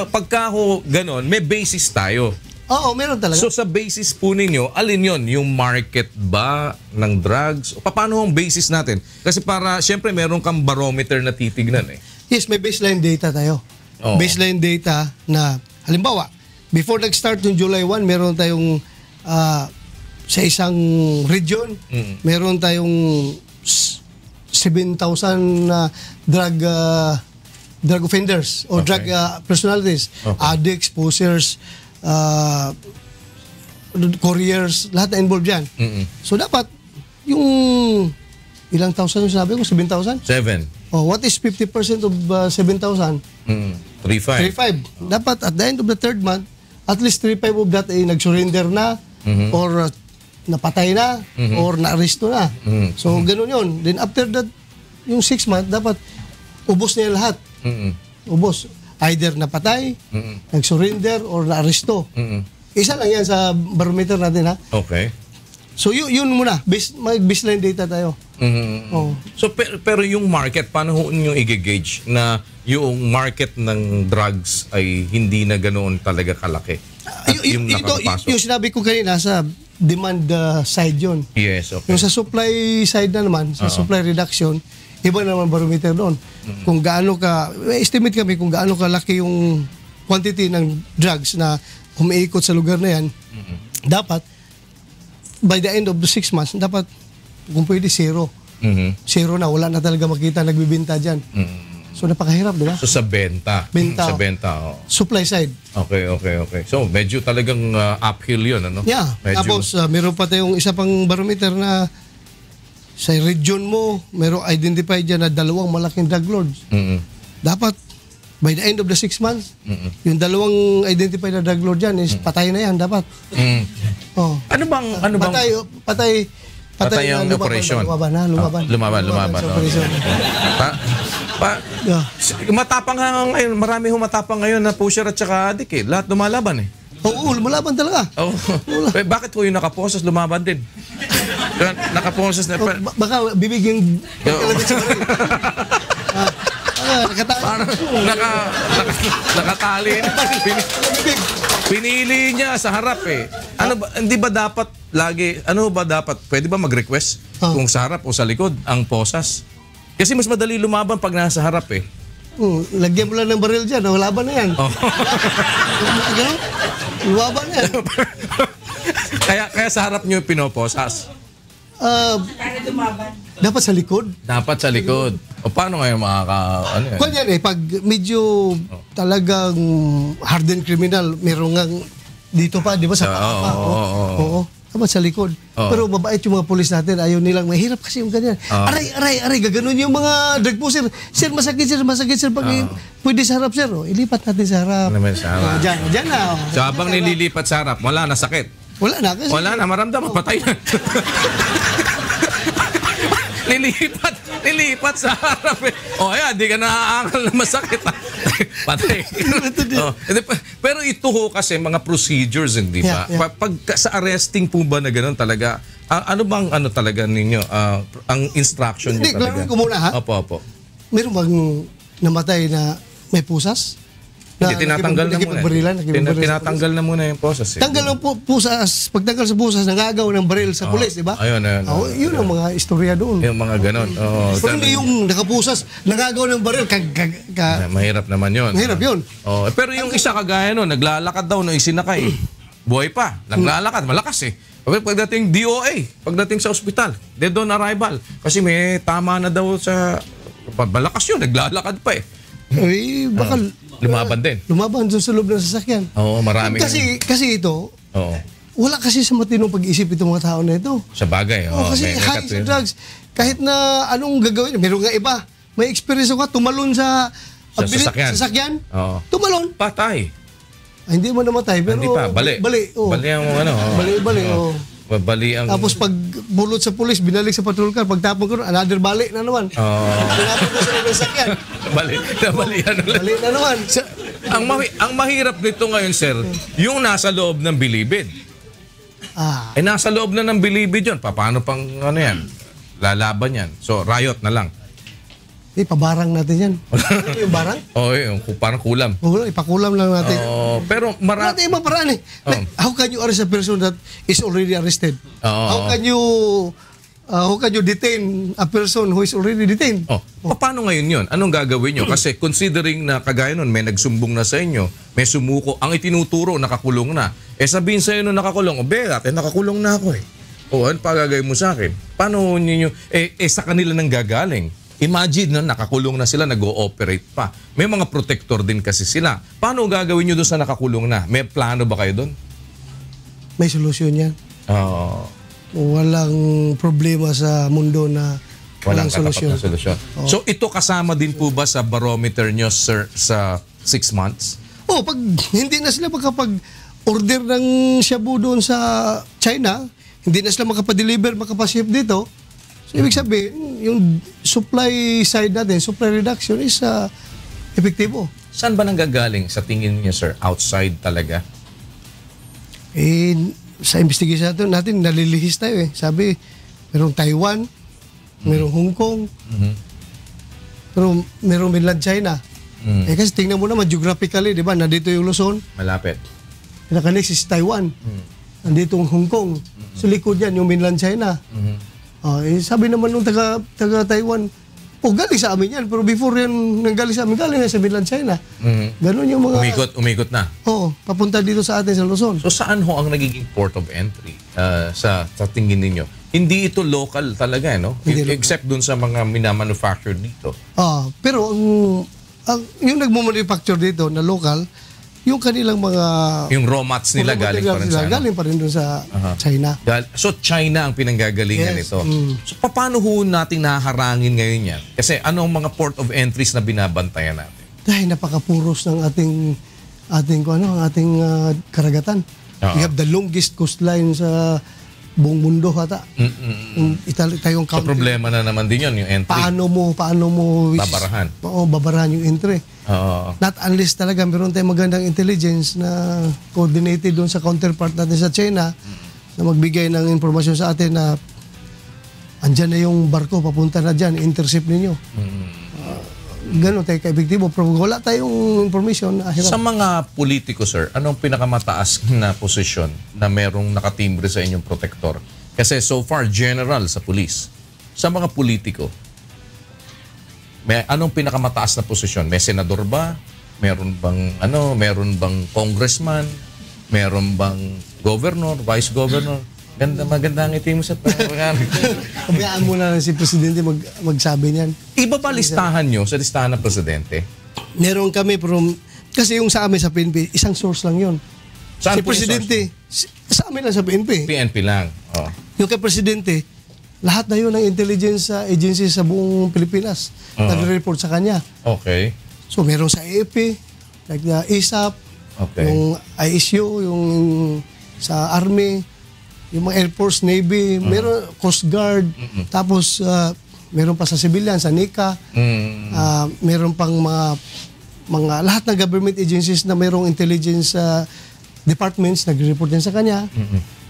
pagka ho ganon, may basis tayo. Oo, meron talaga. So sa basis po ninyo, alin yon? Yung market ba ng drugs? O paano ang basis natin? Kasi para, syempre, meron kang barometer na titignan eh. Yes, may baseline data tayo. Oo. Baseline data na, halimbawa, before nag-start yung July 1, meron tayong sa isang region, meron tayong 7,000 drug offenders o drug personalities, addicts, posers, couriers, lahat na involved dyan. So dapat, yung ilang thousand yung sinabi ko? 7,000? 7. Oh, what is 50% of 7,000? 3.5. 3,500. Dapat at the end of the third month, at least 3,500 of that ay nag-surrender na or napatay na or na-aristo na. So, ganun yun. Then after that, yung 6 months, dapat ubos niya lahat. Ubos. Either napatay, nag-surrender, or na-aristo. Isa lang yan sa barometer natin, ha? Okay. So, yun muna. Baseline data tayo. Oh. So, pero yung market, paano nyo i-gauge na yung market ng drugs ay hindi na ganoon talaga kalaki? At yung nakapasok? Yung sinabi ko kanina sa demand side yun. Yes, okay. Yung sa supply side na naman, sa supply reduction, iba naman barometer doon. Kung gaano estimate kami kung gaano kalaki yung quantity ng drugs na umiikot sa lugar na yan, dapat, by the end of the 6 months, dapat, kung pwede, zero. Zero na, wala na talaga makita nagbibenta dyan. So, napakahirap, di ba? So, sa benta. Benta. Sa benta, Supply side. Okay. So, medyo talagang uphill yun, ano? Yeah. Tapos, meron pa tayong isa pang barometer na sa region mo, meron identified dyan na 2 malaking drug lords. Dapat, by the end of the 6 months, yung 2 identified na drug lord dyan is patay na yan, dapat. Oh. Ano bang... Patay ang operation. Lumaban. Sa operation. Yeah. Matapang nga ngayon, marami matapang ngayon na pusher at saka adik eh. Lahat lumalaban eh. Oo, lumalaban talaga. Bakit ko yung nakaposas lumaban din? Nakaposas na... Baka bibigyan... Nakatali na. Pinili niya sa harap eh. Hindi ba dapat lagi, pwede ba mag-request kung sa harap o sa likod ang posas? Kasi mas madali lumaban pag nasa harap eh. Lagyan mo lang ng baril dyan, laban na yan. Lumaban na yan. Kaya sa harap niyo pinoposas? Dapat sa likod. Dapat sa likod. O paano ngayon Kung yan pag medyo talagang hardened criminal, meron nga dito pa, di ba, sa paa pa. Oo. Dapat sa likod. Pero mabait yung mga polis natin, ayaw nilang, mahirap kasi yung ganyan. Aray, gaganon yung mga drug po, sir. Sir, masakit, sir. Pag pwede sa harap, sir, ilipat natin sa harap. Diyan na. So habang nililipat sa harap, wala na sakit? Wala na. Kasi wala na, maramdaman, patay na. Nilipat sa harap eh. Ayan, di ka naaangal na masakit. Patay. Pero ito ho kasi mga procedures, hindi ba? Yeah. Pag sa arresting po ba na gano'n talaga, ano bang talaga ninyo? Ang instruction nyo talaga? Hindi, ko muna ha? Opo. Meron bang namatay na may pusas? Hindi, tinatanggal na muna. Tinatanggal na muna yung posas. Tanggal ng pusas. Pag tanggal sa pusas, nangagaw ng baril sa pulis, di ba? Ayun. Yun ang mga istorya doon. Yung mga ganon. Pero hindi yung nakapusas, nangagaw ng baril. Mahirap naman yun. Mahirap yun. Pero yung isa kagaya nun, naglalakad daw nung isinakay. Buhay pa. Naglalakad. Malakas eh. Pagdating DOA, pagdating sa ospital, dead on arrival. Kasi may tama na daw sa... Malakas yun, naglalakad pa eh. Baka... Lumaban din. Lumaban doon sa loob ng sasakyan. Oo, marami. Kasi ito, wala kasi sa matinong pag-isip itong mga tao na ito. Sa bagay. Kasi high sa drugs. Kahit na anong gagawin, meron nga iba. May experience ako, tumalon sa sasakyan. Tumalon. Patay. Hindi mo namatay, pero... Hindi pa, bali. Bali. Bali ang Bali. Bali ang... Tapos pag bulot sa pulis, binalik sa patrol car, pagtapon ko, another balik na naman. Tinapon ko sa ibang sakyan. Bali na lang. Balik na naman. Ang mahirap nito ngayon, sir, yung nasa loob ng bilibid. Nasa loob na ng bilibid yun. Paano pang ano yan? Lalaban yan. So, riot na lang. Pabarang natin yan. Ano yung barang? Yung parang kulam. Ipakulam lang natin. Pero Natin ibang paraan eh. Like, how can you arrest a person that is already arrested? How can you detain a person who is already detained? Paano ngayon yun? Anong gagawin nyo? Kasi considering na kagaya nun, may nagsumbong na sa inyo, may sumuko, ang itinuturo, nakakulong na. Sabihin sa inyo nakakulong, nakakulong na ako eh. Ano pa gagawin mo sa akin? Paano ninyo? Sa kanila nang gagaling. Imagine, nakakulong na sila, nag-ooperate pa. May mga protector din kasi sila. Paano gagawin nyo doon sa nakakulong na? May plano ba kayo doon? May solusyon yan. Walang problema sa mundo na walang solusyon. So ito kasama din po ba sa barometer nyo, sir, sa 6 months? Pag hindi na sila makapag-order ng shabu doon sa China, hindi na sila makapag-deliver, makapaship dito, so ibig sabihin, yung supply side natin, supply reduction is epektibo. Saan ba nanggagaling sa tingin niyo, sir? Outside talaga? Sa investigation natin, nalilihis tayo eh. Sabi, merong Taiwan, merong Hong Kong, pero merong mainland China. Kasi tingnan mo naman, geographically, di ba, nandito yung Luzon. Malapit. Pinaka-next is Taiwan. Nandito yung Hong Kong. Sa likod yan, yung mainland China. Sabi naman nung taga-Taiwan, galing sa amin yan. Pero before yan, nanggaling sa amin, galing na sa mainland China. Ganon yung mga... Umikot na. Papunta dito sa atin sa Luzon. So saan ho ang nagiging port of entry sa tingin ninyo? Hindi ito local talaga, no? Except dun sa mga minamanufacture dito. Pero yung nagmamanufacture dito na local, yung kanilang mga... Yung raw mats nila galing pa rin sa... Galing pa rin doon sa China. So China ang pinanggagalingan nito. So paano ho natin naharangin ngayon yan? Kasi anong mga port of entries na binabantayan natin? Dahil napakapuros ng ating karagatan. We have the longest coastline sa buong mundo ata. Tayong So problema na naman din yun, yung entry. Paano mo babarahan. Babarahan yung entry. Not unless talaga meron tayong magandang intelligence na coordinated doon sa counterpart natin sa China na magbigay ng informasyon sa atin na andyan na yung barko, papunta na dyan, intercept ninyo. Ganun tayo ka-epektibo. Pero wala tayong information. Sa mga politiko, sir, anong pinakamataas na posisyon na merong nakatimbre sa inyong protector? Kasi so far, general sa police. Sa mga politiko, anong pinakamataas na posisyon? May senador ba? Meron bang congressman? Meron bang governor, vice governor? Maganda ang itim mo sa pagkakaan. Kabayaan mo na si Presidente magsabi niyan. Iba ba listahan nyo sa listahan ng Presidente? Meron kami, pero kasi yung sa amin sa PNP, isang source lang yun. Saan si po Presidente, sa amin lang sa PNP. PNP lang. Yung kay Presidente, lahat na yun ng intelligence agency sa buong Pilipinas nagre-report sa kanya. Okay. So meron sa AFP, like the ISAP, yung ISU, yung sa Army, yung mga Air Force, Navy, meron Coast Guard, tapos meron pa sa civilian, sa NICA, meron pang mga lahat ng government agencies na merong intelligence departments, nagre-report din sa kanya.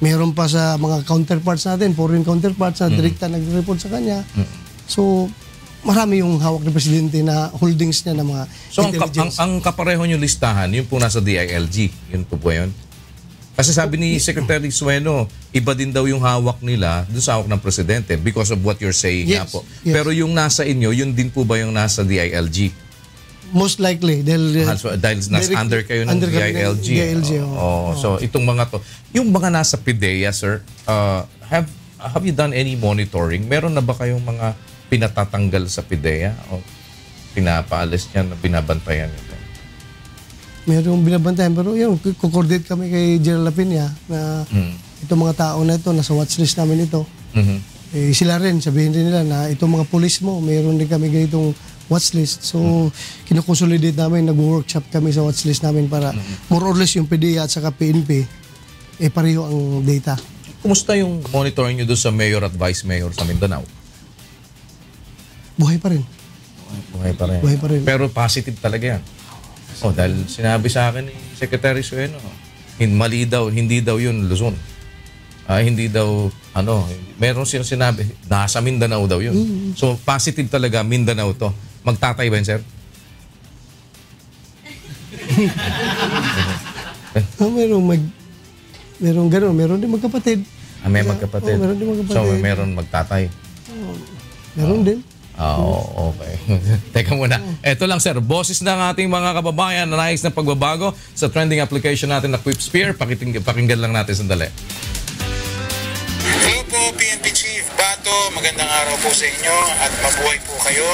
Meron pa sa mga counterparts natin, foreign counterparts na direkta nagre-report sa kanya. So, marami yung hawak ng Presidente na holdings niya ng mga intelligence. Ang kapareho nyo listahan, yun po nasa DILG, yun po po yun? Kasi sabi ni Secretary Sueno, iba din daw yung hawak nila doon sa hawak ng Presidente because of what you're saying nga po. Pero yung nasa inyo, yun din po ba yung nasa DILG? Most likely. Dahil under kayo ng DILG. So itong mga to. Yung mga nasa PIDEA, sir, have you done any monitoring? Meron na ba kayong mga pinatatanggal sa PIDEA? O pinapaalis niyan, binabantayan nito? Merong binabantayan, pero yun, kukoordinate kami kay General Lapina na itong mga tao na ito, nasa watchlist namin ito. Sila rin, sabihin rin nila na itong mga pulis mo, meron din kami ganitong watchlist. So, kinukonsolidate namin, nag-workshop kami sa watchlist namin para more or less yung PDEA at saka PNP, pareho ang data. kumusta yung monitoring nyo doon sa mayor at vice mayor sa Mindanao? Buhay pa rin. Buhay pa rin. Buhay pa rin. Pero positive talaga yan. Dahil sinabi sa akin ni Secretary Sueno, mali daw, hindi daw yun Luzon. Hindi daw, meron silang sinabi, nasa Mindanao daw yun. So, positive talaga, Mindanao to. Magtatay ba yun, sir? Meron gano'n. Meron din magkapatid. May magkapatid. Meron din magkapatid. So, meron magtatay. Meron din. Okay. Teka muna. Ito lang, sir. Boses ng ating mga kababayan na nais ng pagbabago sa trending application natin na QuipSphere. Pakinggan lang natin sandali. Hello po, PNP Chief Bato. Magandang araw po sa inyo at mabuhay po kayo.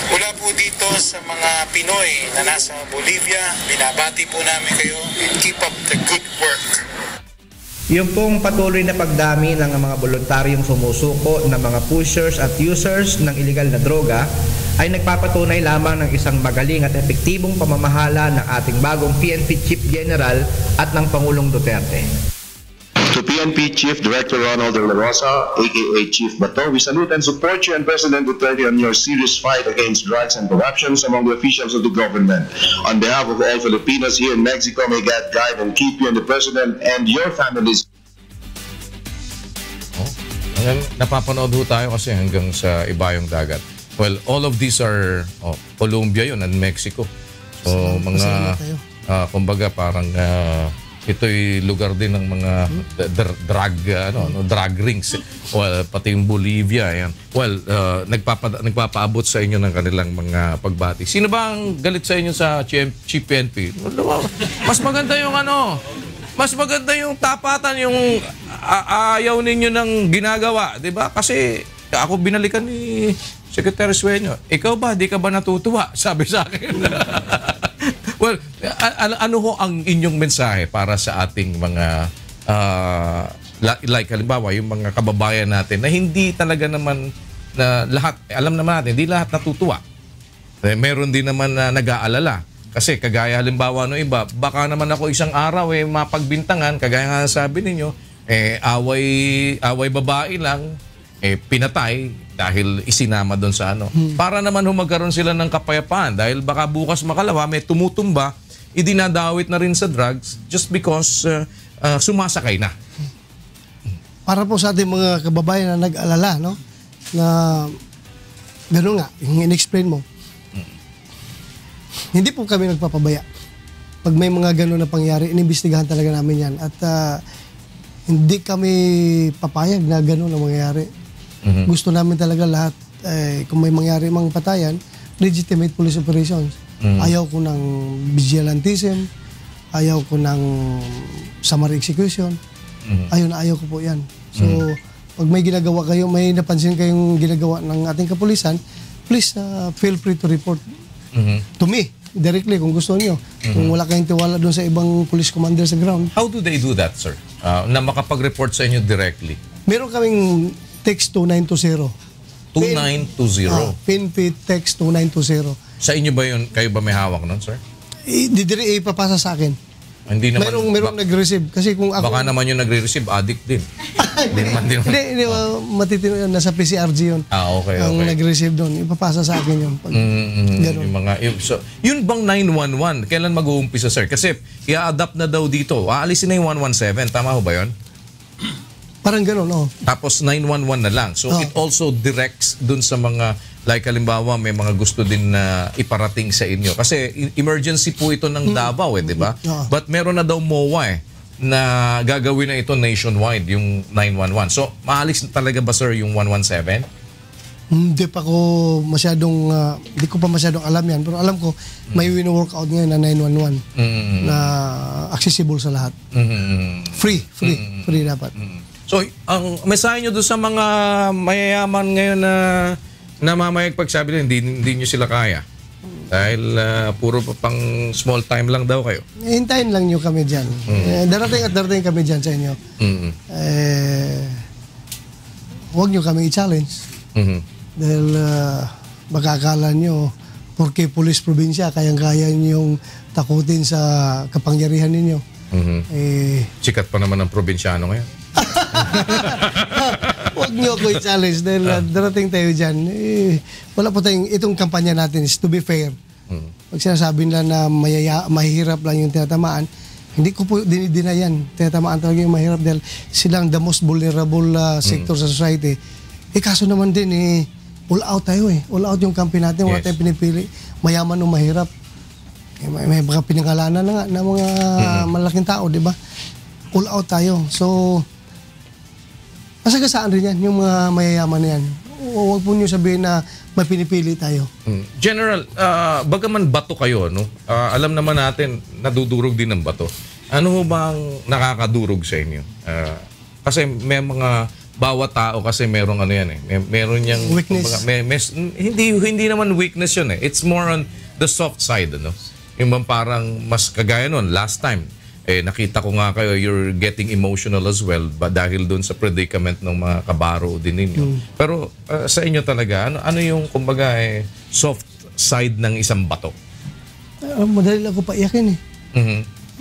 Mula po dito sa mga Pinoy na nasa Bolivia, binabati po namin kayo and keep up the good work. Yung pong patuloy na pagdami ng mga voluntaryong sumusuko ng mga pushers at users ng iligal na droga ay nagpapatunay lamang ng isang magaling at epektibong pamamahala ng ating bagong PNP Chief General at ng Pangulong Duterte. To PNP Chief Director Ronald De La Rosa, aka Chief Bato, we salute and support you and President Duterte on your serious fight against drugs and corruption among the officials of the government. On behalf of all Filipinos here in Mexico, may God guide and keep you and the President and your families. Napapanood ho tayo kasi hanggang sa ibayong dagat. Well, all of these are Colombia yun and Mexico. So, mga, kumbaga parang ito'y lugar din ng mga drug rings. Well, pati yung Bolivia. Yan. Well, nagpapaabot sa inyo ng kanilang mga pagbati. Sino ba ang galit sa inyo sa Chief PNP? Mas maganda yung mas maganda yung tapatan, yung ayaw ninyo ng ginagawa. Diba? Kasi ako binalikan ni Secretary Sueno. Ikaw ba? Di ka ba natutuwa? Sabi sa akin. Well, ano ho ang inyong mensahe para sa ating mga like halimbawa yung mga kababayan natin na hindi talaga naman na lahat, alam naman natin, hindi lahat natutuwa. Meron din naman na nag-aalala. Kasi kagaya halimbawa no iba, baka naman ako isang araw mapagbintangan, kagaya nga sabi ninyo, away babae lang, pinatay dahil isinama doon sa Para naman magkaroon sila ng kapayapaan dahil baka bukas makalawa may tumutumba, idinadawit na rin sa drugs just because sumasakay na. Para po sa ating mga kababayan na nag-alala, no? Na gano'n nga, yung in-explain mo. Hindi po kami nagpapabaya. Pag may mga gano'n na pangyari, inimbestigahan talaga namin yan. At hindi kami papayag na gano'n na mangyari. Gusto namin talaga lahat, kung may mangyari mang patayan, legitimate police operations. Ayaw ko ng vigilantism, ayaw ko ng summary execution, ayaw ko po yan. So, pag may ginagawa kayo, may napansin kayong ginagawa ng ating kapulisan, please feel free to report to me directly kung gusto niyo. Kung wala kayong tiwala doon sa ibang police commander sa ground. How do they do that, sir? Na makapag-report sa inyo directly? Meron kaming text 2920. 2920? PNP text 2920. Sa inyo ba yun? Kayo ba may hawak nun, sir? Didiri ipapasa sa akin. Hindi naman. Merong nag-receive. Kasi kung ako... Baka naman yung nagre-receive, addict din. Hindi naman. Hindi, matitino yun. Nasa PCRG yun. Okay. Ang nag-receive doon. Ipapasa sa akin yun. Ganun. Yun bang 911? Kailan mag-uumpisa, sir? Kasi i-adapt na daw dito. Aalisin na yung 117. Tama ho ba yun? Parang gano'n, no? Tapos 911 na lang. So it also directs dun sa mga, like halimbawa, may mga gusto din na iparating sa inyo. Kasi emergency po ito ng Davao, di ba? But meron na daw MOA na gagawin na ito nationwide, yung 911. So maalis na talaga ba, sir, yung 117? Hindi pa ko masyadong, hindi ko pa masyadong alam yan. Pero alam ko, may wino-workout ngayon na 911 na accessible sa lahat. Free dapat. So, ang mensahe nyo doon sa mga mayayaman ngayon na namamayag pagsabi nyo, hindi nyo sila kaya. Dahil puro pang small time lang daw kayo. Hintayin lang nyo kami dyan. Darating kami dyan sa inyo. Huwag nyo kami i-challenge. Dahil baka akala nyo, porque police probinsya, kayang-kaya nyo takutin sa kapangyarihan ninyo. Sikat pa naman ang probinsyano ngayon. Huwag niyo ako i-challenge dahil darating tayo dyan. Wala pa tayong, itong kampanya natin is to be fair. Pag sinasabi nila na mahihirap lang yung tinatamaan, hindi ko po dinidinayan. Tinatamaan talaga yung mahirap dahil silang the most vulnerable sector sa society. Kaso naman din, all out tayo All out yung kampi natin. Wala tayong pinipili. Mayaman o mahirap. May mga pinangalanan na nga ng mga malaking tao, di ba? All out tayo. So, masagasaan rin yan, yung mga mayayaman na yan. Huwag po niyo sabihin na may pinipili tayo. General, bagaman bato kayo, no? Alam naman natin, nadudurog din ng bato. Ano bang nakakadurog sa inyo? Kasi may mga bawat tao kasi merong ano yan meron yang weakness. Hindi naman weakness yun It's more on the soft side, ano? Yung bang parang mas kagaya nun, last time, nakita ko nga kayo, you're getting emotional as well dahil dun sa predicament ng mga kabaro din ninyo. Pero sa inyo talaga, ano yung kumbaga soft side ng isang bato? Madali lang ako paiyakin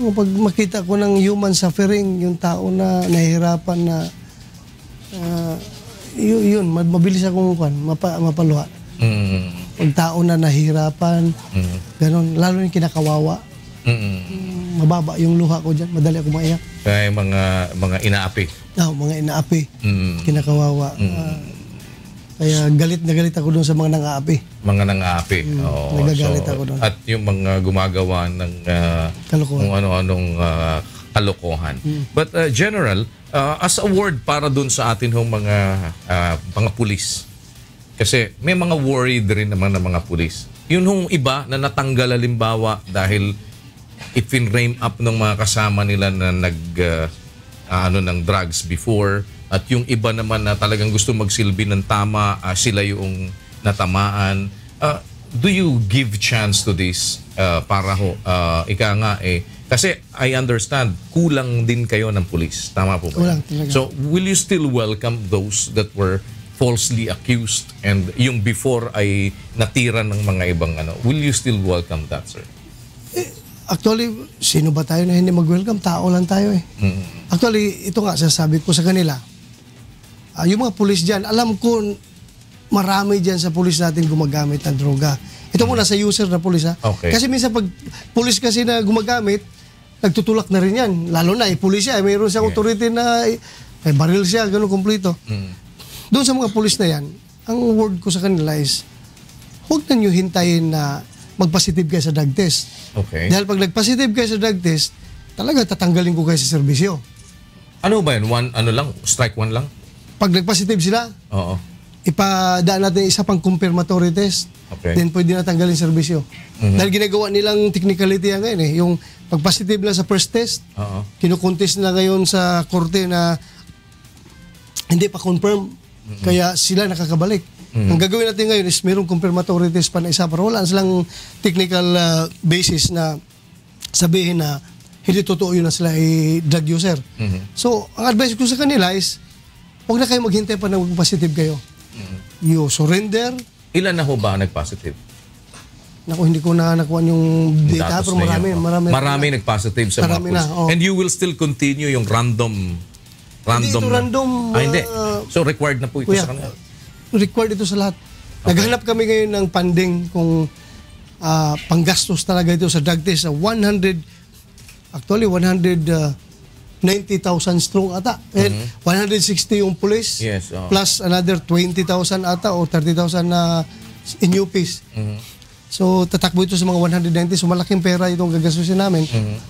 Pag makita ko ng human suffering, yung tao na nahihirapan na yun, mabilis akong mapaluha. Pag tao na nahihirapan, ganon, lalo yung kinakawawa. Mababa yung luha ko dyan, madali ako maiyak. Kaya mga inaapi. Mga inaapi, kinakawawa. Kaya galit na galit ako doon sa mga nang-aapi. Mga nang-aapi. Nagagalit ako doon. At yung mga gumagawa ng kung ano-anong kalokohan. But General, as a word para doon sa atin mga pulis, kasi may mga worried rin naman ng mga pulis. Yun hong iba na natanggal halimbawa dahil ipin-frame up ng mga kasama nila na ng drugs before, at yung iba naman na talagang gusto magsilbi ng tama, sila yung natamaan. Do you give chance to this para ika nga kasi I understand kulang din kayo ng pulis, tama po ba? Kulang talaga. So will you still welcome those that were falsely accused and yung before ay natira ng mga ibang will you still welcome that, sir? Actually, sino ba tayo na hindi mag-welcome? Tao lang tayo Actually, ito nga, sasabi ko sa kanila, yung mga pulis dyan, alam ko marami dyan sa pulis natin gumagamit ng droga. Ito muna sa user na pulis Okay. Kasi minsan pag pulis kasi na gumagamit, nagtutulak na rin yan. Lalo na, pulis siya, mayroon siyang authority na may baril siya, ganun kompleto. Doon sa mga pulis na yan, ang word ko sa kanila is, huwag na nyo hintayin na mag-positive kayo sa drug test. Okay. Dahil pag nag-positive kayo sa drug test, talaga tatanggalin ko kayo sa serbisyo. Ano ba yun? Strike one lang? Pag nag-positive sila, ipadaan natin isa pang confirmatory test. Okay. Then pwede na tanggalin serbisyo. Dahil ginagawa nilang technicality yan ngayon Yung pag-positive lang sa first test, kinukontest na ngayon sa korte na hindi pa confirm. Kaya sila nakakabalik. Ang gagawin natin ngayon is mayroong confirmatory test pa na isa para wala silang technical basis na sabihin na hindi totoo yun na sila ay drug user. So, ang advice ko sa kanila is huwag na kayo maghintay pa na positive kayo. You surrender. Ilan na ho ba nag-positive? Naku, hindi ko na nakuha yung data, pero marami nag-positive sa mga pulis. And you will still continue yung random. Hindi ito random. Hindi. So required na po ito sa kanila. Required ito sa lahat. Naghanap kami ngayon ng funding kung panggastos talaga ito sa drug test. 190,000 strong ata. And 160 yung police. Yes, plus another 20,000 ata o 30,000 na in UPs. So tatakbo ito sa mga 190. So malaking pera itong gagastusin namin.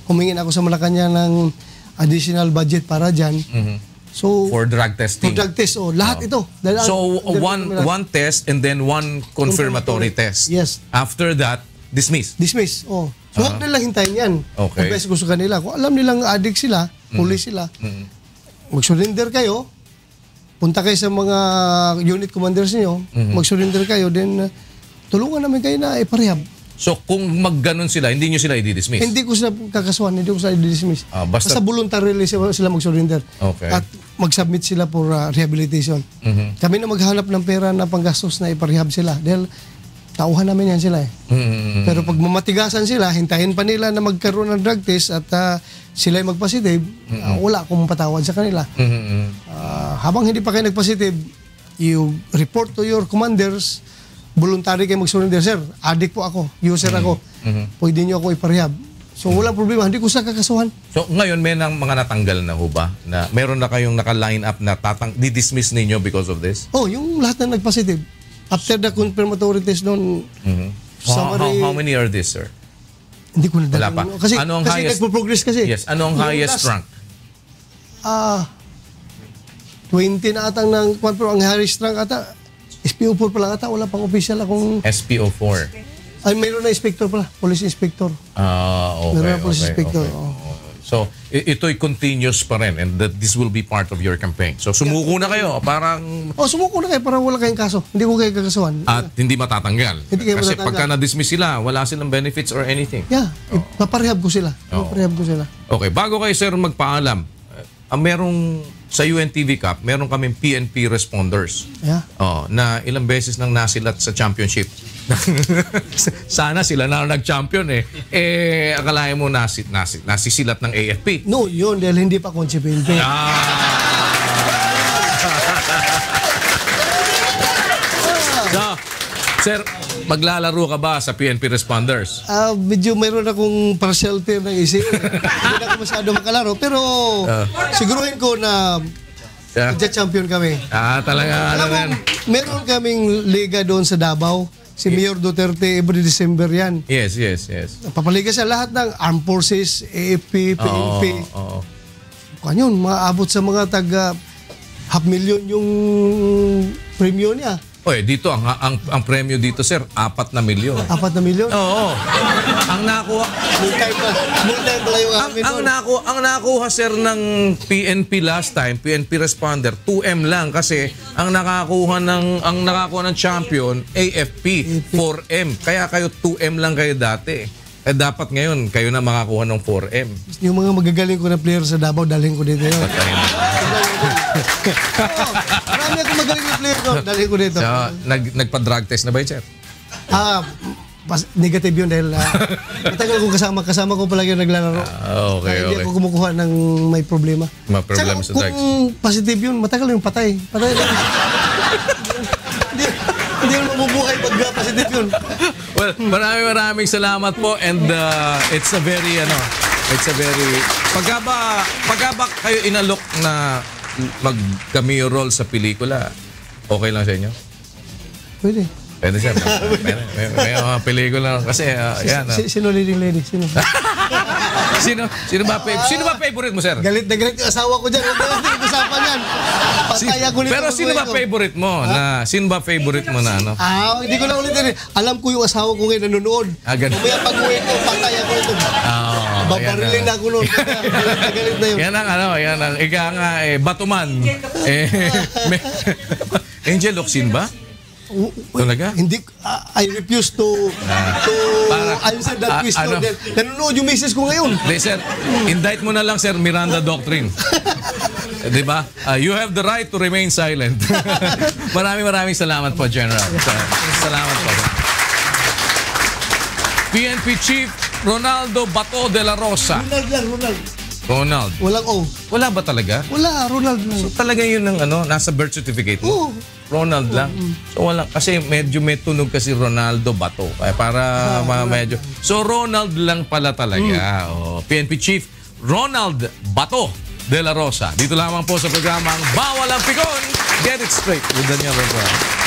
Humingin ako sa Malacanang ng additional budget para dyan. So, for drug testing. For drug test, lahat ito. So, one test and then one confirmatory test. Yes. After that, dismiss. Dismiss, So, huwag nila hintayin yan. Okay. Advice ko sa kanila. Kung alam nilang addict sila, police sila, mag-surrender kayo, punta kayo sa mga unit commanders niyo, mag-surrender kayo, then tulungan namin kayo na iparehab. So, kung magganon sila, hindi nyo sila i-dismiss? Hindi ko sila kakasuhan, hindi ko sila i-dismiss. Basta voluntarily sila mag-surrender. Okay. At mag-submit sila for rehabilitation. Kami na maghanap ng pera na panggastos na iparehab sila. Dahil tauhan namin yan sila eh. Pero pag mamatigasan sila, hintayin pa nila na magkaroon ng drug test at sila'y mag-positive, wala akong patawad sa kanila. Habang hindi pa kayo nag-positive, you report to your commanders, voluntary kayo mag-surrender. Sir, addict po ako, user ako, pwede nyo ako iparehab. So walang problema, hindi ko sa kakasuhan. So ngayon may mga natanggal na ho ba? Na meron na kayong naka-line up na di-dismiss ninyo because of this? Oh, yung lahat na nag-positive. After the confirmatory test noon, How many are this, sir? hindi ko na Wala pa. Kasi, Ano ang kasi highest? nagpo-progress kasi. Yes, ano ang Yung highest last, rank? 20 na atang ng kwan, pero ang highest rank ata, SPO4 pa lang ata, wala pang official akong, SPO4. ay mayroon na inspector pala, police inspector. Okay. Meron na police inspector. okay. Oh. So, ito'y continuous pa rin and that this will be part of your campaign. So, sumuko na kayo. Parang Sumuko na kayo para wala kayong kaso. Hindi ko kayo kakasuhan. at hindi matatanggal. Hindi kayo Kasi matatanggal. pagka na-dismiss sila, wala silang benefits or anything. Yeah, paparehab ko sila. Paparehab ko sila. Okay, bago kayo sir magpaalam, merong sa UNTV Cup, meron kaming PNP responders. Yeah. Na ilang beses nang nasilat sa championship. Sana sila na nag-champion eh. Akalain mo nasisilat ng AFP. No, yun, dahil hindi pa konsekwente. So, sir, maglalaro ka ba sa PNP responders? Medyo mayroon akong partial team ng isip. Hindi na ako masyado makalaro. Pero siguruhin ko na champion kami. Talaga. Alam mo, meron kaming liga doon sa Davao. Si Mayor Duterte, every December yan. Yes. Papaliga sa lahat ng Armed Forces, AFP, PNP. Oo. Yun, maabot sa mga taga 500,000 yung premium niya. Oy, dito ang premyo dito sir, 4 na milyon. 4 na milyon? Oo. Ang nakuha Multime pala yung amin doon. ang nakuha sir ng PNP last time, PNP responder 2M lang kasi ang nakakuha ng champion AFP 4M. Kaya kayo 2M lang kayo dati. Dapat ngayon kayo na makakuha ng 4M. Yung mga magagaling ko na player sa Davao, dalhin ko dito yun. Marami akong magaling na player ko, dalhin ko dito. So, nagpa-drug test na ba yun, sir? Negative yun dahil matagal kong kasama ko palagi naglalaro. Okay. Hindi ako kumukuha ng may problema. May problema sa drugs. Kung positive yun, matagal yung patay. Hindi mo mabubuhay pag positive yun. Well, maraming salamat po and it's a very pagka ba kayo inalok na mag-cameo role sa pelikula, okay lang sa inyo? Pwede. Pwede sir. May mga pelikula kasi yan. Sino leading lady? Sino? Sino ba favorite mo, sir? Galit na galit yung asawa ko dyan. Huwag na natin usapan yan. Patay ako nito. Pero sino ba favorite mo? Sino ba favorite mo na ano? Hindi ko na ulitin. Alam ko yung asawa ko ngayon nanonood. Ganun. Kumaya pag-uwi ko, patay ako nito. Babarilin na ako noon. Galit na yun. Yan ang ika nga Batuman. Angel Locsin ba? Talaga? Hindi, I refuse to answer that question. Nanonood yung misis ko ngayon. Sir, indict mo na lang, sir, Miranda Doctrine. Diba? You have the right to remain silent. Maraming salamat po, General. Salamat po. PNP Chief Ronaldo Bato de la Rosa. Ronald. Walang O. Wala ba talaga? Wala, Ronald. So talaga yun ng nasa birth certificate mo? Ronald lang. So wala, kasi medyo may tunog kasi Ronaldo Bato. Kaya para medyo. So Ronald lang pala talaga. PNP Chief Ronald Bato de la Rosa. Dito lamang po sa programang Bawal ang Pikon. Get it straight with Daniel Rosa.